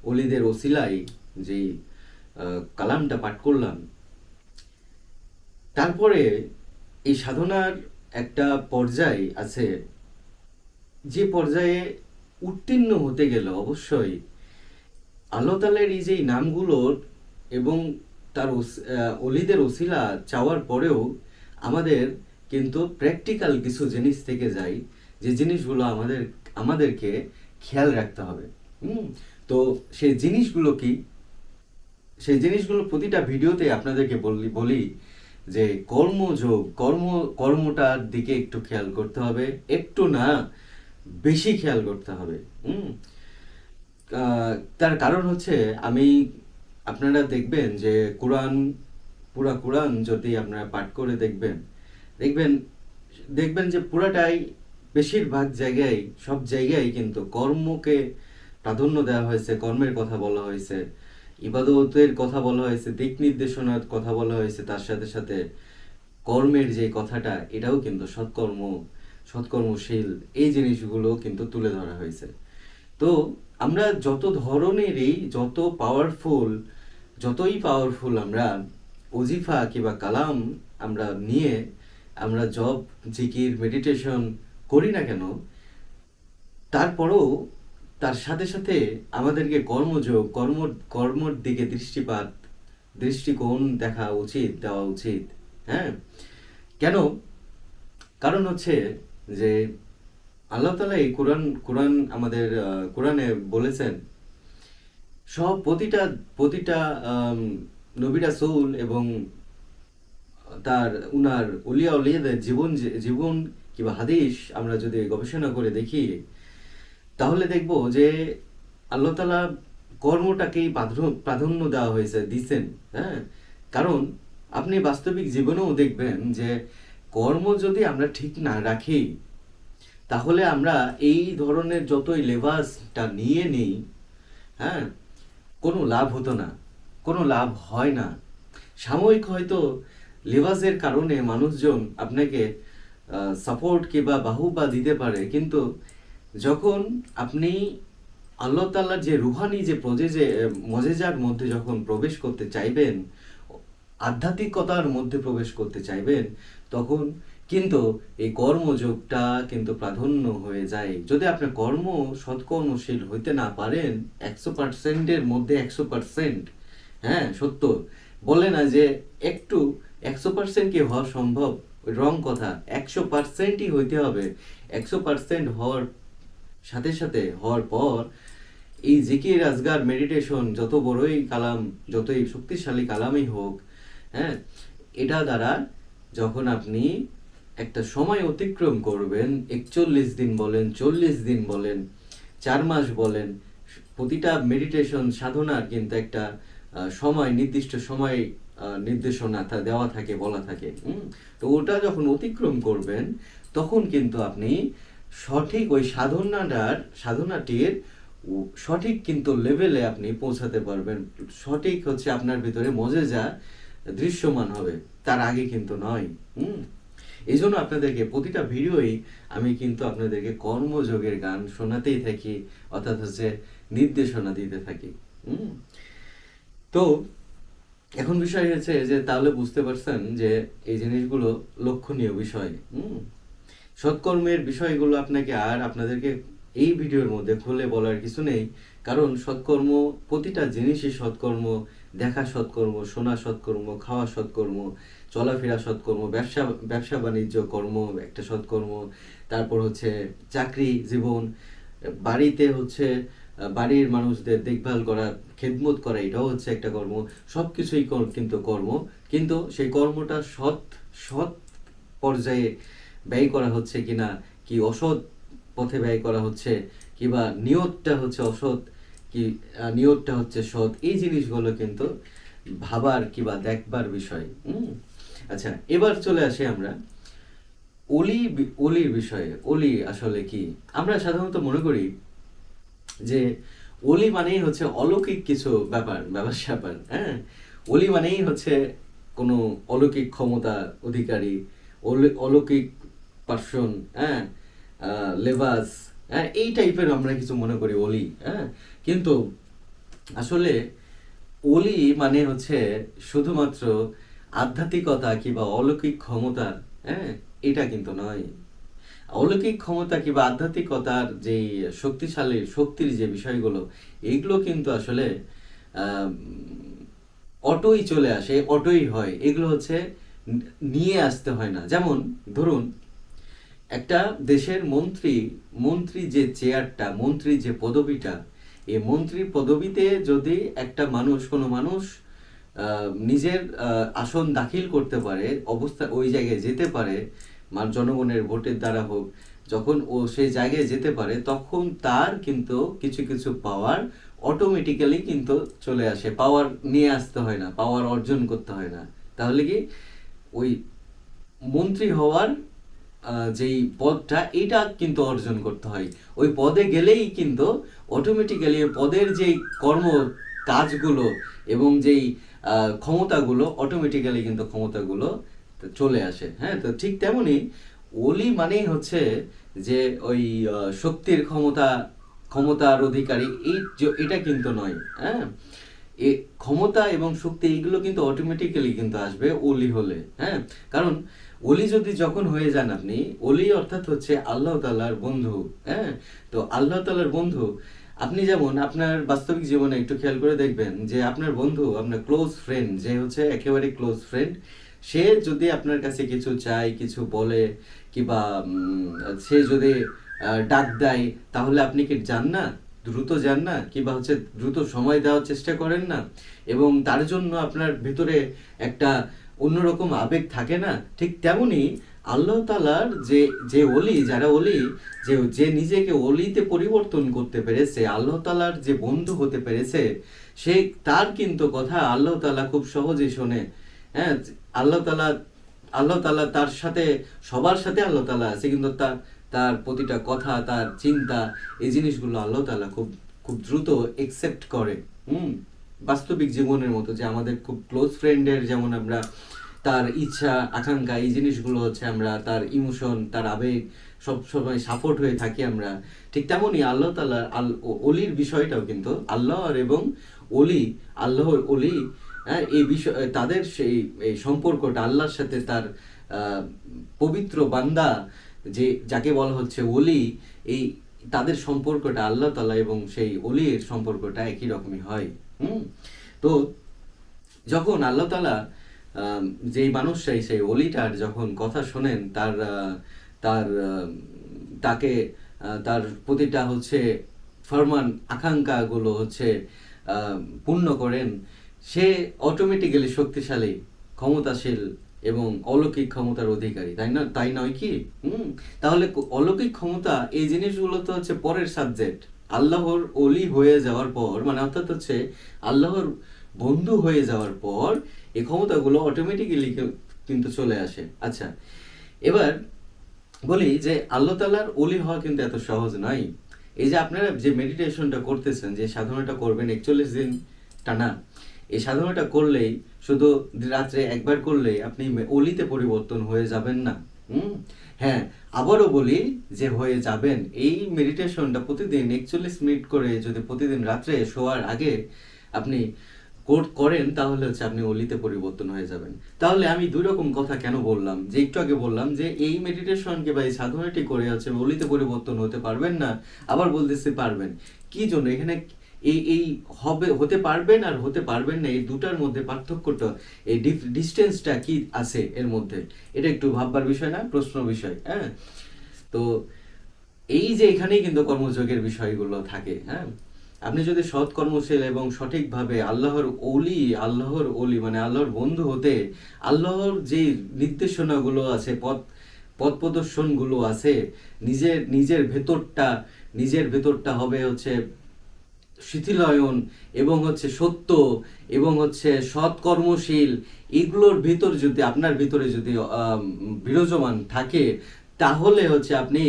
অলিদের ওসিলায় যে কালামটা পাঠ করলাম, তারপরে এই সাধনার একটা পর্যায় আছে, যে পর্যায়ে উত্তীর্ণ হতে গেলে অবশ্যই আল্লাহ তাআলার এই যে নামগুলোর এবং তার অলিদের ওসিলা চাওয়ার পরেও আমাদের কিন্তু প্র্যাকটিক্যাল কিছু জিনিস থেকে যায়, যে জিনিসগুলো আমাদেরকে খেয়াল রাখতে হবে। তো সেই জিনিসগুলো কি, সেই জিনিসগুলো প্রতিটা ভিডিওতে আপনাদেরকে বলি যে কর্মটার দিকে একটু খেয়াল করতে হবে, একটু না বেশি খেয়াল করতে হবে। তার কারণ আপনারা দেখবেন যে পুরা কোরআন যদি আপনারা পাঠ করে দেখবেন যে পুরাটাই বেশিরভাগ জায়গায়, সব জায়গায় কিন্তু কর্মকে প্রাধান্য দেওয়া হয়েছে, কর্মের কথা বলা হয়েছে, ইবাদতের কথা বলা হয়েছে, দিক নির্দেশনার কথা বলা হয়েছে, তার সাথে সাথে কর্মের যে কথাটা, এটাও কিন্তু সৎকর্মশীল, এই জিনিসগুলো কিন্তু তুলে ধরা হয়েছে। তো আমরা যতই পাওয়ারফুল আমরা ওজিফা কিংবা কালাম আমরা নিয়ে আমরা জব, জিকির, মেডিটেশন করি না কেন, তারপরেও তার সাথে সাথে আমাদেরকে কর্মযোগ, কর্মর দিকে দৃষ্টিকোণ দেওয়া উচিত। হ্যাঁ, কেন? কারণ হচ্ছে যে আল্লাহ তাআলা এই কোরআন আমাদের কোরআনে বলেছেন, প্রতিটা প্রতিটা নবী রাসূল এবং তার উনার উলিয়াদের জীবন কিংবা হাদিস আমরা যদি গবেষণা করে দেখি, তাহলে দেখব যে আল্লাহ তাআলা কর্মটাকেই প্রাধান্য দেওয়া দিছেন। হ্যাঁ, কারণ আপনি বাস্তবিক জীবনেও দেখবেন যে কর্ম যদি আমরা ঠিক না রাখি, তাহলে আমরা এই ধরনের যতই লেবাসটা নিয়ে নেই, হ্যাঁ, কোনো লাভ হতো না, কোনো লাভ হয় না। সাময়িক হয়তো লেবাসের কারণে মানুষজন আপনাকে সাপোর্ট কিংবা বাহুবা দিতে পারে, কিন্তু যখন আপনি আল্লাহ তাআলার যে রুহানি যে মজেজার মধ্যে যখন প্রবেশ করতে চাইবেন, আধ্যাত্মিকতার মধ্যে প্রবেশ করতে চাইবেন, তখন কিন্তু এই কর্মযোগটা কিন্তু প্রাধান্য হয়ে যায়। যদি আপনি সৎকর্মশীল হইতে না পারেন 100%-এর মধ্যে 100%, হ্যাঁ সত্য, বলে না যে একটু 100% কি হওয়া সম্ভব, রং কথা। 100%ই হইতে হবে। 100% হওয়ার সাথে সাথে হওয়ার পর এই জিকির, আজগার, মেডিটেশন যতই শক্তিশালী কালামই হোক, হ্যাঁ, এটা দ্বারা যখন আপনি একটা সময় অতিক্রম করবেন, 41 দিন বলেন, 40 দিন বলেন, 4 মাস বলেন, প্রতিটা মেডিটেশন সাধনার কিন্তু একটা নির্দিষ্ট সময় নির্দেশনা দেওয়া থাকে, বলা থাকে। তো ওটা যখন অতিক্রম করবেন, তখন কিন্তু আপনি সঠিক ওই সাধনাটির সঠিক কিন্তু লেভেলে আপনি পৌঁছাতে পারবেন। সঠিক হচ্ছে আপনার ভিতরে মজেজা দৃশ্যমান হবে, তার আগে কিন্তু নয়। এই জন্য আপনাদেরকে প্রতিটা ভিডিওই আমি কিন্তু আপনাদেরকে কর্মযোগের গান শোনাতেই থাকি, অর্থাৎ হচ্ছে নির্দেশনা দিতে থাকি। তো এখন বিষয় হচ্ছে যে তাহলে বুঝতে পারছেন যে এই জিনিসগুলো লক্ষণীয় বিষয়। সৎকর্মের বিষয়গুলো আপনাদেরকে এই ভিডিওর মধ্যে খুলে বলার কিছু নেই, কারণ সৎকর্ম, প্রতিটা জিনিসই সৎকর্ম। দেখা সৎকর্ম, শোনা সৎকর্ম, খাওয়া সৎকর্ম, চলাফেরা সৎকর্ম, ব্যবসা বাণিজ্য কর্ম একটা সৎকর্ম, তারপর হচ্ছে চাকরি জীবন, বাড়িতে হচ্ছে বাড়ির মানুষদের দেখভাল করা, খেদমত করা, এটাও হচ্ছে একটা কর্ম। সবকিছুই কিন্তু কর্ম, কিন্তু সেই কর্মটা সৎ পর্যায়ে ব্যয় করা হচ্ছে কিনা, কি অসৎ পথে ব্যয় করা হচ্ছে, কিংবা নিয়তটা হচ্ছে অসৎ, কি নিয়তটা হচ্ছে সৎ, এই জিনিসগুলো কিন্তু ভাবার কিংবা দেখবার বিষয়। আচ্ছা, এবার চলে আসি আমরা অলির বিষয়ে। অলি আসলে কি? আমরা সাধারণত মনে করি যে অলি মানেই হচ্ছে অলৌকিক কিছু ব্যাপার। হ্যাঁ, অলি মানেই হচ্ছে কোনো অলৌকিক ক্ষমতা অধিকারী, অলৌকিক পার্সন, হ্যাঁ, লেবাস, হ্যাঁ, এই টাইপের আমরা কিছু মনে করি অলি। হ্যাঁ, কিন্তু আসলে অলি মানে হচ্ছে শুধুমাত্র আধ্যাত্মিকতা কিংবা অলৌকিক ক্ষমতা, হ্যাঁ, এটা কিন্তু নয়। অলৌকিক ক্ষমতা কিংবা আধ্যাত্মিকতার যে শক্তির যে বিষয়গুলো, এইগুলো কিন্তু আসলে অটোই চলে আসে, অটোই হয়। এগুলো হচ্ছে নিয়ে আসতে হয় না। যেমন ধরুন, একটা দেশের মন্ত্রী যে চেয়ারটা, মন্ত্রী যে পদবিটা, এই মন্ত্রী পদবিতে যদি কোনো মানুষ নিজের আসন দাখিল করতে পারে, ওই জায়গায় যেতে পারে, জনগণের ভোটের দ্বারা হোক, যখন ও সেই জায়গায় যেতে পারে, তখন তার কিন্তু কিছু কিছু পাওয়ার অটোমেটিক্যালি কিন্তু চলে আসে। পাওয়ার নিয়ে আসতে হয় না, পাওয়ার অর্জন করতে হয় না। তাহলে কি ওই মন্ত্রী হওয়ার যেই পদটা, এটা কিন্তু অর্জন করতে হয়। ওই পদে গেলেই কিন্তু অটোমেটিক্যালি পদের যেই কাজগুলো এবং যেই ক্ষমতাগুলো, অটোমেটিক্যালি কিন্তু ক্ষমতাগুলো চলে আসে। হ্যাঁ, তো ঠিক তেমনি ওলি মানেই হচ্ছে যে ওই শক্তির ক্ষমতার অধিকারী, এটা কিন্তু নয়। হ্যাঁ, এ ক্ষমতা এবং শক্তি এগুলো কিন্তু অটোমেটিক্যালি কিন্তু আসবে ওলি হলে, হ্যাঁ। কারণ ওলি যদি যখন হয়ে যান আপনি, ওলি অর্থাৎ হচ্ছে আল্লাহ তাআলার বন্ধু, হ্যাঁ। তো আল্লাহ তাআলার বন্ধু, আপনি যেমন আপনার বাস্তবিক জীবনে একটু খেয়াল করে দেখবেন যে আপনার বন্ধু, আপনার ক্লোজ ফ্রেন্ড, যে হচ্ছে একেবারে ক্লোজ ফ্রেন্ড, সে যদি আপনার কাছে কিছু চায়, কিছু বলে, কিংবা সে যদি ডাক দেয়, তাহলে আপনি কি যান না? দ্রুত যান না? কিংবা হচ্ছে দ্রুত সময় দেওয়ার চেষ্টা করেন না? এবং তার জন্য আপনার ভিতরে একটা অন্যরকম আবেগ থাকে না? ঠিক তেমনি আল্লাহ তাআলার যে যে ওলি, যারা ওলি, যে যে নিজেকে ওলিতে পরিবর্তন করতে পেরেছে, আল্লাহ তাআলার যে বন্ধু হতে পেরেছে, সে তার কিন্তু কথা আল্লাহ তাআলা খুব সহজেই শোনে, হ্যাঁ। আল্লাহ তাআলা আল্লাহ তাআলা তার সাথে, সবার সাথে আল্লাহ তাআলা আছে, কিন্তু তার তার প্রতিটা কথা, তার চিন্তা, এই জিনিসগুলো আল্লাহ তাআলা খুব খুব দ্রুত একসেপ্ট করে। হুম। বাস্তবিক জীবনের মতো, যে আমাদের খুব ক্লোজ ফ্রেন্ডের যেমন আমরা তার ইচ্ছা, আকাঙ্ক্ষা, এই জিনিসগুলো হচ্ছে আমরা তার ইমোশন, তার আবেগ সব সময় সাপোর্ট হয়ে থাকি আমরা, ঠিক তেমনই আল্লাহ তাআলা অলির বিষয়টাও কিন্তু আল্লাহর এবং অলি, আল্লাহর অলি, হ্যাঁ, এই বিষয় তাদের সেই এই সম্পর্কটা আল্লাহর সাথে তার পবিত্র বান্দা, যে যাকে বলা হচ্ছে ওলি, এই তাদের সম্পর্কটা আল্লাহ তাআলা এবং সেই ওলির সম্পর্কটা একই রকমই হয়। হুম। তো যখন আল্লাহ তাআলা যেই মানুষটাই, সেই ওলিটার যখন কথা শোনেন, তার তার তাকে তার প্রতিটা হচ্ছে ফরমান, আকাঙ্ক্ষাগুলো হচ্ছে পূর্ণ করেন, সে অটোমেটিক্যালি শক্তিশালী, ক্ষমতাশীল এবং অলৌকিক ক্ষমতার অধিকারী, তাই না? তাই নয় কি? তাহলে অলৌকিক ক্ষমতা, এই জিনিসগুলো তো হচ্ছে পরের সাবজেক্ট। আল্লাহর অলি হয়ে যাওয়ার পর, মানে অর্থাৎ হচ্ছে আল্লাহর বন্ধু হয়ে যাওয়ার পর, এই ক্ষমতাগুলো অটোমেটিক্যালি কিন্তু চলে আসে। আচ্ছা, এবার বলি যে আল্লাহ তাআলার অলি হওয়া কিন্তু এত সহজ নয়। এই যে আপনারা যে মেডিটেশনটা করতেছেন, যে সাধনাটা করবেন 41 দিন টানা, এই সাধনাটা করলেই, শুধু রাত্রে একবার করলেই আপনি অলিতে পরিবর্তন হয়ে যাবেন না। হ্যাঁ, আবারও বলি যে হয়ে যাবেন। এই মেডিটেশনটা প্রতিদিন 41 মিনিট করে যদি প্রতিদিন রাত্রে শোয়ার আগে আপনি করেন, তাহলে হচ্ছে আপনি অলিতে পরিবর্তন হয়ে যাবেন। তাহলে আমি দুই রকম কথা কেন বললাম, যে একটু আগে বললাম যে এই মেডিটেশনকে বা এই সাধনাটি করে হচ্ছে অলিতে পরিবর্তন হতে পারবেন না, আবার বলতেছি পারবেন। কি জন্য? এখানে এই এই হবে, হতে পারবেন আর হতে পারবেন না, এই দুটার মধ্যে পার্থক্যটা, এই ডিস্টেন্সটা কি আছে এর মধ্যে, এটা একটু ভাববার বিষয় না, প্রশ্ন বিষয়, হ্যাঁ। তো এই যে এখানেই কিন্তু কর্মযোগের বিষয়গুলো থাকে, হ্যাঁ। আপনি যদি সৎ কর্মশীল এবং সঠিকভাবে আল্লাহর অলি মানে আল্লাহর বন্ধু হতে, আল্লাহর যে নির্দেশনাগুলো আছে, পথ প্রদর্শনগুলো আছে, নিজের ভেতরটা হবে হচ্ছে শিথিলায়ন, এবং হচ্ছে সত্য, এবং হচ্ছে সৎ কর্মশীল, এগুলোর ভিতর যদি আপনার ভিতরে যদি বিরাজমান থাকে, তাহলে হচ্ছে আপনি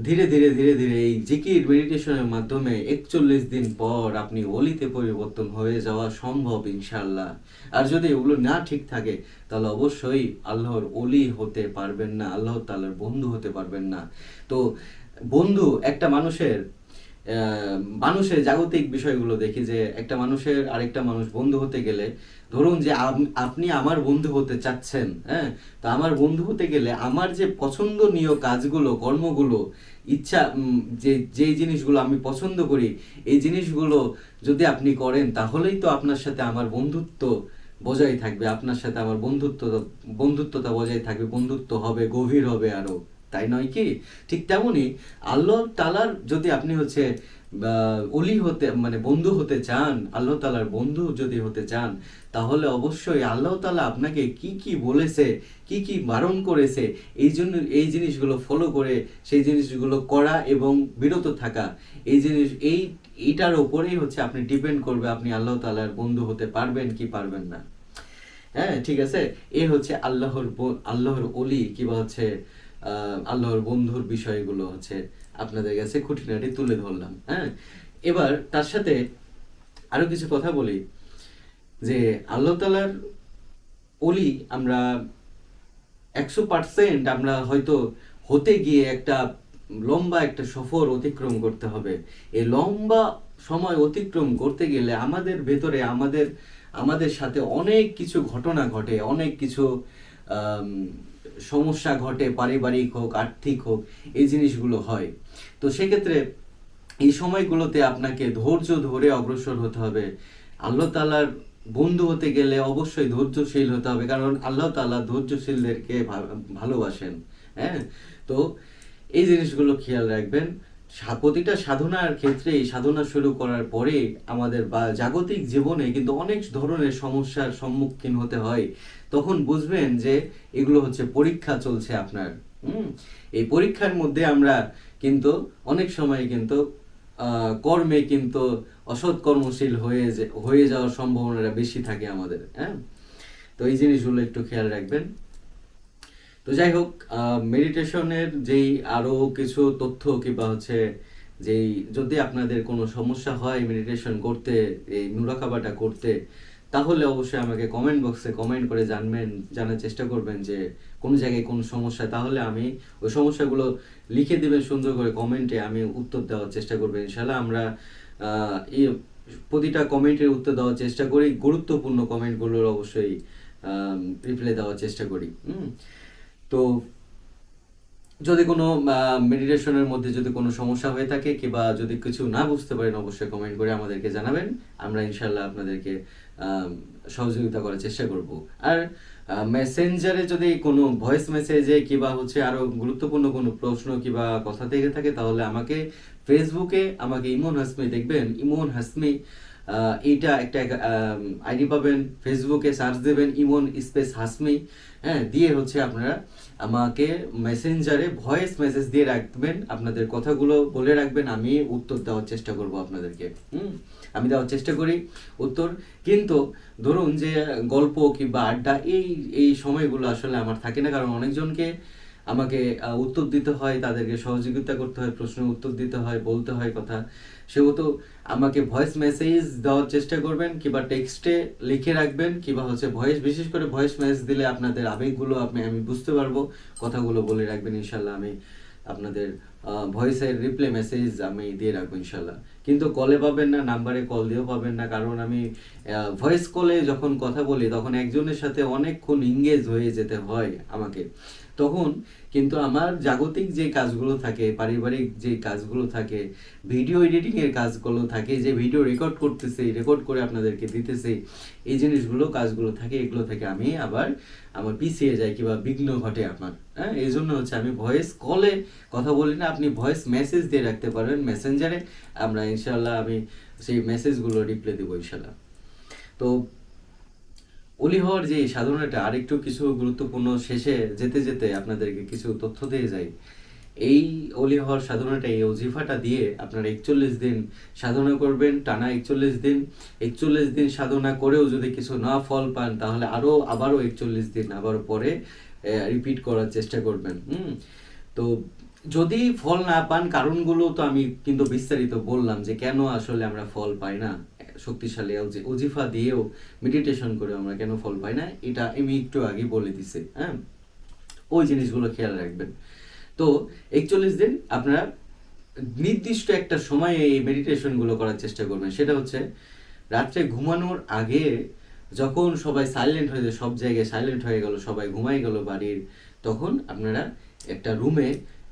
ধীরে ধীরে ধীরে ধীরে এই জিকির মেডিটেশনের মাধ্যমে 41 দিন পর আপনি অলিতে পরিবর্তন হয়ে যাওয়া সম্ভব ইনশাআল্লাহ। আর যদি এগুলো না ঠিক থাকে, তাহলে অবশ্যই আল্লাহর অলি হতে পারবেন না, আল্লাহ তাআলার বন্ধু হতে পারবেন না। তো বন্ধু, একটা মানুষের জাগতিক বিষয়গুলো দেখি, যে একটা মানুষের আরেকটা মানুষ বন্ধু হতে গেলে, ধরুন যে আপনি আমার বন্ধু হতে চাচ্ছেন, হ্যাঁ। তো আমার বন্ধু হতে গেলে আমার যে পছন্দনীয় কাজগুলো, কর্মগুলো, ইচ্ছা, যে জিনিসগুলো আমি পছন্দ করি, এই জিনিসগুলো যদি আপনি করেন, তাহলেই তো আপনার সাথে আমার বন্ধুত্ব বজায় থাকবে, আপনার সাথে আমার বন্ধুত্বতা বজায় থাকবে, বন্ধুত্ব হবে, গভীর হবে আরো, তাই নয় কি? ঠিক তেমনি আল্লাহ তাআলার যদি আপনি হচ্ছে অলি হতে, মানে বন্ধু হতে চান, আল্লাহ তাআলার বন্ধু যদি হতে চান, তাহলে অবশ্যই আল্লাহ তাআলা আপনাকে কি কি বলেছে, কি কি বারণ করেছে, এই জন্য এই জিনিসগুলো ফলো করে, সেই জিনিসগুলো করা এবং বিরত থাকা, এইটার উপরেই হচ্ছে আপনি ডিপেন্ড করবে আপনি আল্লাহ তাআলার বন্ধু হতে পারবেন কি পারবেন না। হ্যাঁ, ঠিক আছে। এ হচ্ছে আল্লাহর অলি কিংবা হচ্ছে আল্লাহর বন্ধুর বিষয়গুলো হচ্ছে আপনাদের কাছে খুঁটিনাটি তুলে ধরলাম, হ্যাঁ। এবার তার সাথে আরো কিছু কথা বলি, যে আল্লাহ তাআলার অলি আমরা 100% আমরা হয়তো হতে গিয়ে একটা লম্বা একটা সফর অতিক্রম করতে হবে। এই লম্বা সময় অতিক্রম করতে গেলে আমাদের ভেতরে আমাদের সাথে অনেক কিছু ঘটনা ঘটে, অনেক কিছু আম, সমস্যা ঘটে, পারিবারিক হোক, আর্থিক হোক, এই জিনিসগুলো হয়। তো সেক্ষেত্রে এই সময়গুলোতে আপনাকে ধৈর্য ধরে অগ্রসর হতে হবে। আল্লাহ তাআলার বন্ধু হতে গেলে অবশ্যই ধৈর্যশীল হতে হবে, কারণ আল্লাহ তাআলা ধৈর্যশীলদেরকে ভালোবাসেন। হ্যাঁ, তো এই জিনিসগুলো খেয়াল রাখবেন। প্রতিটা সাধনার ক্ষেত্রেই সাধনা শুরু করার পরে আমাদের বা জাগতিক জীবনে কিন্তু অনেক ধরনের সমস্যার সম্মুখীন হতে হয়। তখন বুঝবেন যে এগুলো হচ্ছে পরীক্ষা চলছে আপনার। এই পরীক্ষার মধ্যে আমরা কিন্তু অনেক সময় কিন্তু কর্মে কিন্তু অসৎ কর্মশীল হয়ে যাওয়ার সম্ভাবনাটা বেশি থাকে আমাদের। হ্যাঁ, তো এই জিনিসগুলো একটু খেয়াল রাখবেন। তো যাই হোক, মেডিটেশনের যেই আরো কিছু তথ্য কিংবা হচ্ছে যেই যদি আপনাদের কোনো সমস্যা হয় মেডিটেশন করতে, এই মুরাকাবাটা করতে, তাহলে অবশ্যই আমাকে কমেন্ট বক্সে কমেন্ট করে জানার চেষ্টা করবেন যে কোন জায়গায় কোন সমস্যা, তাহলে আমি ওই সমস্যাগুলো লিখে দিবেন সুন্দর করে কমেন্টে, আমি উত্তর দেওয়ার চেষ্টা করবো ইনশাল্লাহ। আমরা এই প্রতিটা কমেন্টের উত্তর দেওয়ার চেষ্টা করি, গুরুত্বপূর্ণ কমেন্টগুলোর অবশ্যই রিপ্লাই দেওয়ার চেষ্টা করি। তো যদি কোনো মেডিটেশনের মধ্যে যদি কোনো সমস্যা হয়ে থাকে কিংবা যদি কিছু না বুঝতে পারেন, অবশ্যই কমেন্ট করে আমাদেরকে জানাবেন। আমরা ইনশাল্লাহ আপনাদেরকে সহযোগিতা করার চেষ্টা করব। আর মেসেঞ্জারে যদি কোনো ভয়েস মেসেজে কিংবা হচ্ছে আরো গুরুত্বপূর্ণ কোনো প্রশ্ন কিংবা কথা থেকে থাকে, তাহলে আমাকে ফেসবুকে আমাকে ইমন হাসমি দেখবেন, ইমন হাসমি এইটা একটা আইডি পাবেন, ফেসবুকে সার্চ দেবেন ইমন স্পেস হাসমি। হ্যাঁ, দিয়ে হচ্ছে আপনারা আমাকে মেসেঞ্জারে ভয়েস মেসেজ দিয়ে রাখবেন, আপনাদের কথাগুলো বলে রাখবেন, আমি উত্তর দেওয়ার চেষ্টা করব আপনাদেরকে। আমি দেওয়ার চেষ্টা করি উত্তর। কিন্তু ধরুন যে গল্প কিংবা আড্ডা এই সময়গুলো আসলে আমার থাকে না, কারণ অনেকজনকে আমাকে উত্তর দিতে হয়, তাদেরকে সহযোগিতা করতে হয়, প্রশ্নের উত্তর দিতে হয়, বলতে হয় কথা। সেহেতু আমাকে ভয়েস মেসেজ দেওয়ার চেষ্টা করবেন কিংবা টেক্সটে লিখে রাখবেন কিংবা হচ্ছে বিশেষ করে ভয়েস মেসেজ দিলে আপনাদের আবেগগুলো আমি বুঝতে পারবো, কথাগুলো বলে রাখবেন ইনশাল্লাহ। আমি আপনাদের ভয়েসের রিপ্লাই মেসেজ আমি দিয়ে রাখবো ইনশাল্লাহ। কিন্তু কলে পাবেন না, নাম্বারে কল দিয়েও পাবেন না, কারণ আমি ভয়েস কলে যখন কথা বলি তখন একজনের সাথে অনেকক্ষণ ইংগেজ হয়ে যেতে হয় আমাকে। তখন কিন্তু আমার জাগতিক যে কাজগুলো থাকে, পারিবারিক যে কাজগুলো থাকে, ভিডিও এডিটিং এর কাজগুলো থাকে, যে ভিডিও রেকর্ড করতেছি, রেকর্ড করে আপনাদেরকে দিতেছি, এই কাজগুলো থাকে, এগুলো থেকে আমি আবার আমার পিছিয়ে যাই কিংবা বিঘ্ন ঘটে আমার। হ্যাঁ, এই জন্য হচ্ছে আমি ভয়েস কলে কথা বলি না, আপনি ভয়েস মেসেজ দিয়ে রাখতে পারবেন মেসেঞ্জারে, আমরা ইনশাল্লাহ আমি সেই মেসেজগুলো রিপ্লাই দেবো ইনশাল্লাহ। তো অলি হওয়ার যে সাধনাটা আরেকটু কিছু গুরুত্বপূর্ণ, শেষে যেতে যেতে আপনাদেরকে কিছু তথ্য দিয়ে যাই। এই অলি হওয়ার সাধনাটা, এই অজিফাটা দিয়ে আপনারা 41 দিন সাধনা করবেন, টানা 41 দিন। 41 দিন সাধনা করেও যদি কিছু না ফল পান, তাহলে আবারও 41 দিন আবারও পরে রিপিট করার চেষ্টা করবেন। তো যদি ফল না পান, কারণগুলো তো আমি কিন্তু বিস্তারিত বললাম যে কেন আসলে আমরা ফল পাই না, শক্তিশালী অজিফা দিয়েও মেডিটেশন করে আমরা কেন ফল পাই না, এটা আমি একটু আগে বলে দিছি। হ্যাঁ, ওই জিনিসগুলো খেয়াল রাখবেন। তো 41 দিন আপনারা নির্দিষ্ট একটা সময়ে এই মেডিটেশনগুলো করার চেষ্টা করবেন। সেটা হচ্ছে রাত্রে ঘুমানোর আগে, যখন সবাই সাইলেন্ট হয়ে যায়, সব জায়গায় সাইলেন্ট হয়ে গেল, সবাই ঘুমাই গেল বাড়ির, তখন আপনারা একটা রুমে,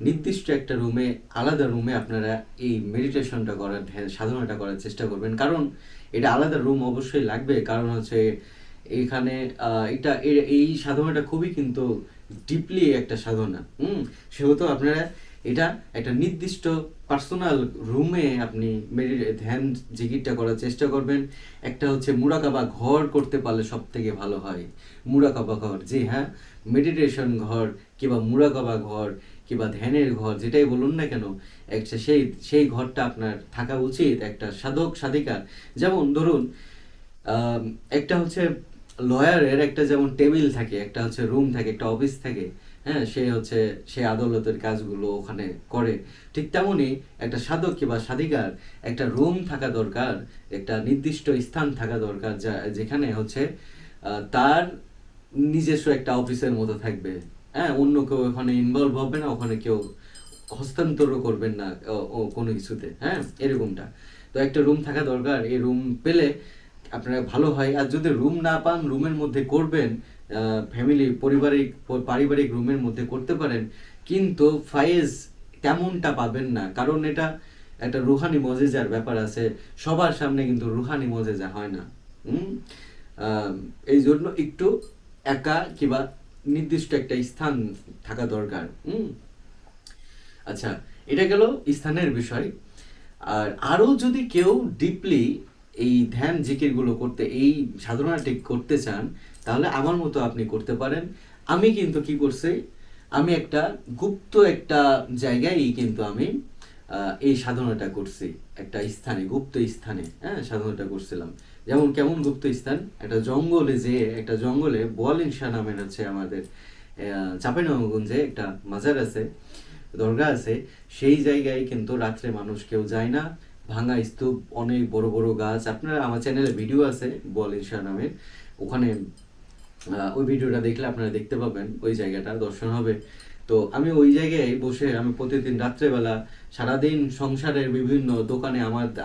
নির্দিষ্ট একটা রুমে, আলাদা রুমে আপনারা এই মেডিটেশনটা করার, সাধনাটা করার চেষ্টা করবেন। কারণ এটা আলাদা রুম অবশ্যই লাগবে, কারণ হচ্ছে এখানে এই সাধনাটা খুবই কিন্তু ডিপলি একটা সাধনা। সেহেতু আপনারা এটা একটা নির্দিষ্ট পার্সোনাল রুমে আপনি ধ্যান জিকিরটা করার চেষ্টা করবেন। একটা হচ্ছে মুরাকাবা ঘর করতে পারলে সব থেকে ভালো হয়। মুরাকাবা ঘর, জি হ্যাঁ, মেডিটেশন ঘর কিংবা মুরাকাবা ঘর কিংবা ধ্যানের ঘর, যেটাই বলুন না কেন, একটা সেই ঘরটা আপনার থাকা উচিত একটা সাধক সাধিকার। যেমন ধরুন একটা হচ্ছে লয়ারের একটা যেমন টেবিল থাকে, একটা হচ্ছে রুম থাকে, একটা অফিস থাকে। হ্যাঁ, সে আদালতের কাজগুলো ওখানে করে। ঠিক তেমনই একটা সাধক কিংবা সাধিকার একটা রুম থাকা দরকার, একটা নির্দিষ্ট স্থান থাকা দরকার, যেখানে হচ্ছে তার নিজস্ব একটা অফিসের মতো থাকবে। হ্যাঁ, অন্য কেউ ওখানে ইনভলভ হবে না, ওখানে কেউ হস্তান্তর করবেন না ও কোনো কিছুতে, হ্যাঁ, এরকমটা। তো একটা রুম থাকা দরকার, এই রুম পেলে আপনার ভালো হয়। আর যদি রুম না পান, রুমের মধ্যে করবেন, ফ্যামিলি পারিবারিক রুমের মধ্যে করতে পারেন, কিন্তু ফায়েজ তেমনটা পাবেন না, কারণ এটা একটা রুহানি মজেজার ব্যাপার আছে, সবার সামনে কিন্তু রুহানি মজেজা হয় না। হুম এই জন্য একটু একা কিংবা নির্দিষ্ট একটা স্থান থাকা দরকার। আচ্ছা, এটা গেল স্থানের বিষয়। আর আরো যদি কেউ ডিপলি এই ধ্যান জিকিরগুলো করতে, এই সাধনাটি করতে চান, তাহলে আমার মতো আপনি করতে পারেন। আমি কিন্তু কি করছি, আমি একটা গুপ্ত একটা জায়গায় কিন্তু আমি এই সাধনাটা করছি, একটা স্থানে, গুপ্ত স্থানে, হ্যাঁ, সাধনাটা করছিলাম। যেমন কেমন গুপ্ত স্থান, একটা জঙ্গলে, একটা জঙ্গলে বোয়ালিন শাহ নামের হচ্ছে আমাদের চাঁপাইনবাবগঞ্জে একটা মাজার আছে, দরগা আছে। সেই জায়গায় কিন্তু রাত্রে মানুষ কেউ যায় না, ভাঙা স্তূপ, অনেক বড় বড় গাছ। আপনারা আমার চ্যানেলে ভিডিও আছে বোয়ালিন শাহ নামের, ওখানে ওই ভিডিওটা দেখলে আপনারা দেখতে পাবেন, ওই জায়গাটা দর্শন হবে। তো আমি ওই জায়গায় বসে আমি প্রতিদিন রাত্রেবেলা সারাদিন সংসারের বিভিন্ন দোকানে,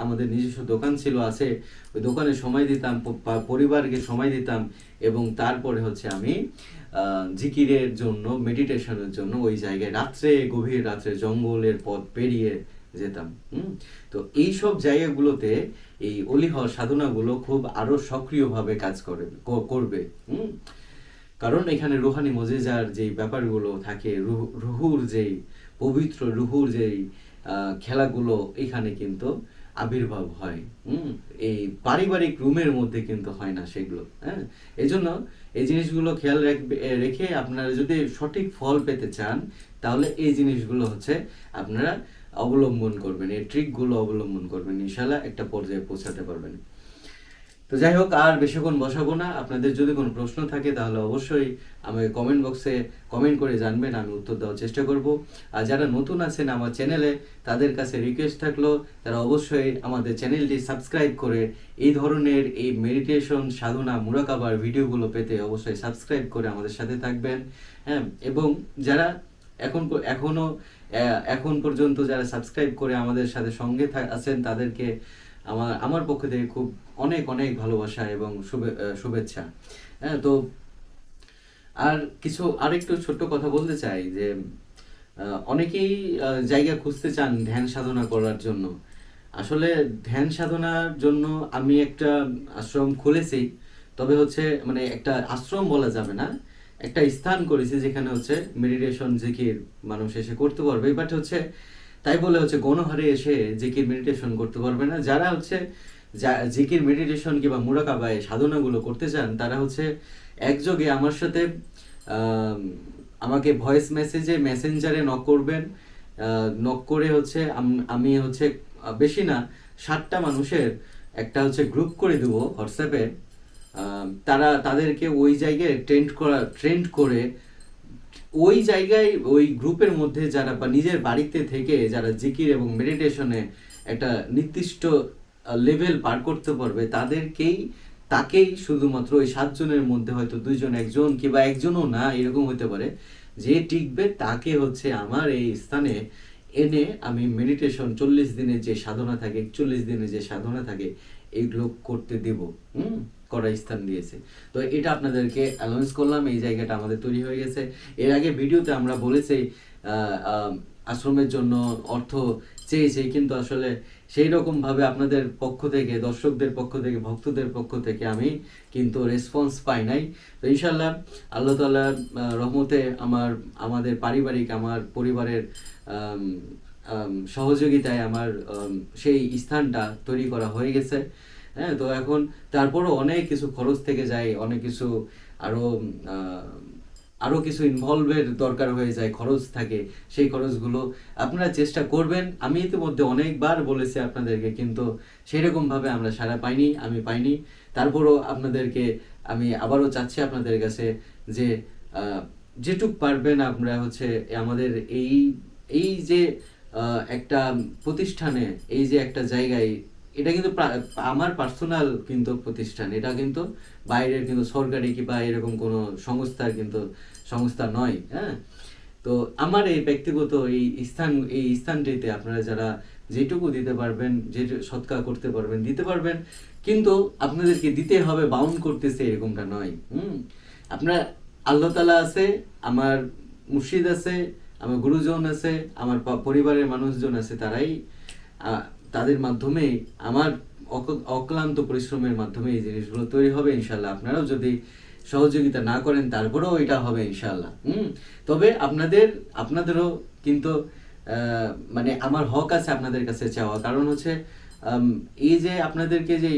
আমাদের নিজস্ব দোকান ছিল, আছে, ওই দোকানে সময় দিতাম, পরিবারকে সময় দিতাম, এবং তারপরে হচ্ছে আমি জিকিরের জন্য, মেডিটেশনের জন্য ওই জায়গায় রাত্রে, গভীর রাত্রে জঙ্গলের পথ পেরিয়ে যেতাম। তো এই সব জায়গাগুলোতে এই অলি হওয়ার সাধনাগুলো খুব আরো সক্রিয়ভাবে কাজ করবে। কারণ এখানে রুহানি মজেজার যেই ব্যাপারগুলো থাকে, রুহুর যেই পবিত্র রুহুর যেই খেলাগুলো এখানে কিন্তু আবির্ভাব হয়। এই পারিবারিক রুমের মধ্যে কিন্তু হয় না সেগুলো, হ্যাঁ। এই জন্য এই জিনিসগুলো খেয়াল রেখে আপনারা যদি সঠিক ফল পেতে চান, তাহলে এই জিনিসগুলো হচ্ছে আপনারা অবলম্বন করবেন, এই ট্রিকগুলো অবলম্বন করবেন, ইনশাল্লাহ একটা পর্যায়ে পৌঁছাতে পারবেন। তো যাই হোক, আর বেশিক্ষণ বসাবো না। আপনাদের যদি কোনো প্রশ্ন থাকে তাহলে অবশ্যই আমাকে কমেন্ট বক্সে কমেন্ট করে জানবেন, আমি উত্তর দেওয়ার চেষ্টা করব। আর যারা নতুন আছেন আমার চ্যানেলে, তাদের কাছে রিকোয়েস্ট থাকলো তারা অবশ্যই আমাদের চ্যানেলটি সাবস্ক্রাইব করে এই ধরনের এই মেডিটেশন, সাধনা, মুরাকাবার ভিডিওগুলো পেতে অবশ্যই সাবস্ক্রাইব করে আমাদের সাথে থাকবেন, হ্যাঁ। এবং যারা এখন পর্যন্ত যারা সাবস্ক্রাইব করে আমাদের সাথে সঙ্গে আছেন, তাদেরকে আমার পক্ষ থেকে খুব অনেক অনেক ভালোবাসা এবং শুভেচ্ছা, হ্যাঁ। তো আরেকটু ছোট্ট কথা বলতে চাই যে অনেকেই জায়গা খুঁজতে চান ধ্যান সাধনা করার জন্য। আসলে ধ্যান সাধনার জন্য আমি একটা আশ্রম খুলেছি, তবে হচ্ছে মানে একটা আশ্রম বলা যাবে না, একটা স্থান করেছি যেখানে হচ্ছে মেডিটেশন, জিকির মানুষ এসে করতে পারবে। বাট হচ্ছে তাই বলে হচ্ছে গণহারে এসে জিকির মেডিটেশন করতে পারবে না। যারা হচ্ছে জিকির মেডিটেশন কিংবা মুরাকাবায় সাধনাগুলো করতে চান, তারা হচ্ছে একযোগে আমার সাথে আমাকে ভয়েস মেসেঞ্জারে নক করবেন। নক করে হচ্ছে আমি হচ্ছে বেশি না 7টা মানুষের একটা হচ্ছে গ্রুপ করে দেবো হোয়াটসঅ্যাপে। তাদেরকে ওই জায়গায় ট্রেন্ড করে ওই জায়গায়, ওই গ্রুপের মধ্যে যারা বা নিজের বাড়িতে থেকে যারা জিকির এবং মেডিটেশনে একটা নির্দিষ্ট লেভেল পার করতে পারবে, তাকেই শুধুমাত্র ওই 7 জনের মধ্যে হয়তো 2 জন, 1 জন কিংবা একজনও না, এরকম হতে পারে, যে টিকবে তাকে হচ্ছে আমার এই স্থানে এনে আমি মেডিটেশন 40 দিনের যে সাধনা থাকে, 41 দিনের যে সাধনা থাকে, এইগুলো করতে দেব। করার স্থান দিয়েছে। তো এটা আপনাদেরকে অ্যানাউন্স করলাম, এই জায়গাটা আমাদের তৈরি হয়ে গেছে। এর আগে ভিডিওতে আমরা বলেছি আশ্রমের জন্য অর্থ চেয়েছি, কিন্তু আসলে সেই রকম ভাবে আপনাদের পক্ষ থেকে, দর্শকদের পক্ষ থেকে, ভক্তদের পক্ষ থেকে আমি কিন্তু রেসপন্স পাই নাই। তো ইনশাল্লাহ আল্লাহ তাআলার রহমতে আমাদের আমার পরিবারের সহযোগিতায় আমার সেই স্থানটা তৈরি করা হয়ে গেছে, হ্যাঁ। তো এখন তারপরও অনেক কিছু খরচ থেকে যায়, অনেক কিছু আরো কিছু ইনভলভের দরকার হয়ে যায়, খরচ থাকে। সেই খরচগুলো আপনারা চেষ্টা করবেন। আমি ইতিমধ্যে অনেকবার বলেছি আপনাদেরকে, কিন্তু সেরকম ভাবে আমরা সাড়া পাইনি, আমি পাইনি। তারপরও আপনাদেরকে আমি আবারও চাচ্ছি আপনাদের কাছে যে যেটুক পারবেন আপনারা হচ্ছে আমাদের এই যে একটা প্রতিষ্ঠানে, এই যে একটা জায়গায়, এটা কিন্তু আমার পার্সোনাল কিন্তু প্রতিষ্ঠান, এটা কিন্তু বাইরের কিন্তু সরকারি কিংবা এরকম কোনো সংস্থা নয়, হ্যাঁ। তো আমার এই ব্যক্তিগত এই স্থানটিতে আপনারা যারা যেটুকু দিতে পারবেন, যে সৎকার করতে পারবেন দিতে পারবেন, কিন্তু আপনাদেরকে দিতে হবে বাউন্ড করতেছে এরকমটা নয়। আপনার আল্লাহ তাআলা আছে, আমার মুর্শিদ আছে, আমার গুরুজন আছে, আমার পরিবারের মানুষজন আছে, তারাই তাদের মাধ্যমে আমার অক্লান্ত পরিশ্রমের মাধ্যমে এই জিনিসগুলো তৈরি হবে ইনশাল্লাহ। আপনারাও যদি সহযোগিতা না করেন তারপরেও এটা হবে ইনশাল্লাহ। তবে আপনাদেরও কিন্তু মানে আমার হক আছে আপনাদের কাছে চাওয়া, কারণ হচ্ছে এই যে আপনাদেরকে যে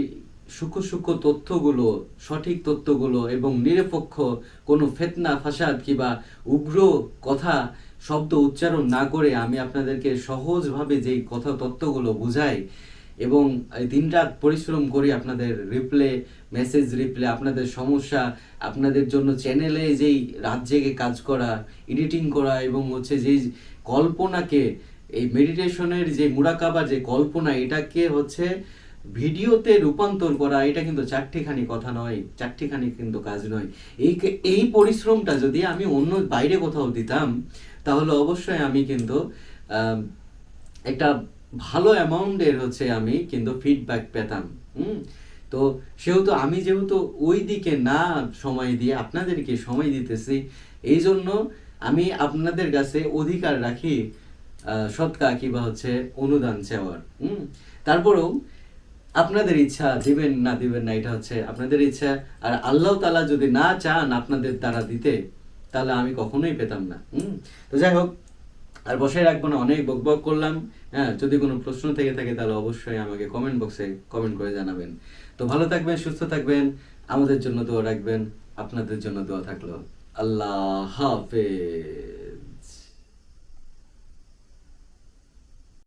সূক্ষ্ম সূক্ষ্ম তথ্যগুলো, সঠিক তথ্যগুলো এবং নিরপেক্ষ কোনো ফিতনা ফাসাদ কিংবা উগ্র কথা শব্দ উচ্চারণ না করে আমি আপনাদেরকে সহজভাবে যেই কথা তত্ত্বগুলো বুঝাই এবং দিনরাত পরিশ্রম করি আপনাদের মেসেজ রিপ্লে, আপনাদের সমস্যা, আপনাদের জন্য চ্যানেলে যেই রাত জেগে কাজ করা, এডিটিং করা এবং হচ্ছে যেই কল্পনাকে, এই মেডিটেশনের যে মুরাকাবার যে কল্পনা, এটাকে হচ্ছে ভিডিওতে রূপান্তর করা, এটা কিন্তু চারটিখানি কথা নয়, চারটিখানি কিন্তু কাজ নয়। এই পরিশ্রমটা যদি আমি অন্য বাইরে কোথাও দিতাম তাহলে অবশ্যই আমি কিন্তু একটা ভালো অ্যামাউন্টের হচ্ছে আমি কিন্তু ফিডব্যাক পেতাম। তো যেহেতু ওই দিকে না সময় দিয়ে আপনাদেরকে সময় দিতেছি, এই জন্য আমি আপনাদের কাছে অধিকার রাখি সৎকা কিংবা হচ্ছে অনুদান চাওয়ার। তারপরেও আপনাদের ইচ্ছা, দিবেন না এটা হচ্ছে আপনাদের ইচ্ছা। আর আল্লাহ তাআলা যদি না চান আপনাদের দ্বারা দিতে, তাহলে আমি কখনোই পেতাম না। তো যাই হোক, আর বসায় রাখবো না, অনেক বকবক করলাম। হ্যাঁ, যদি কোনো প্রশ্ন থেকে থাকে তাহলে অবশ্যই আমাকে কমেন্ট বক্সে কমেন্ট করে জানাবেন। তো ভালো থাকবেন, সুস্থ থাকবেন, আমাদের জন্য দোয়া রাখবেন, আপনাদের জন্য দোয়া থাকলো। আল্লাহ হাফেজ।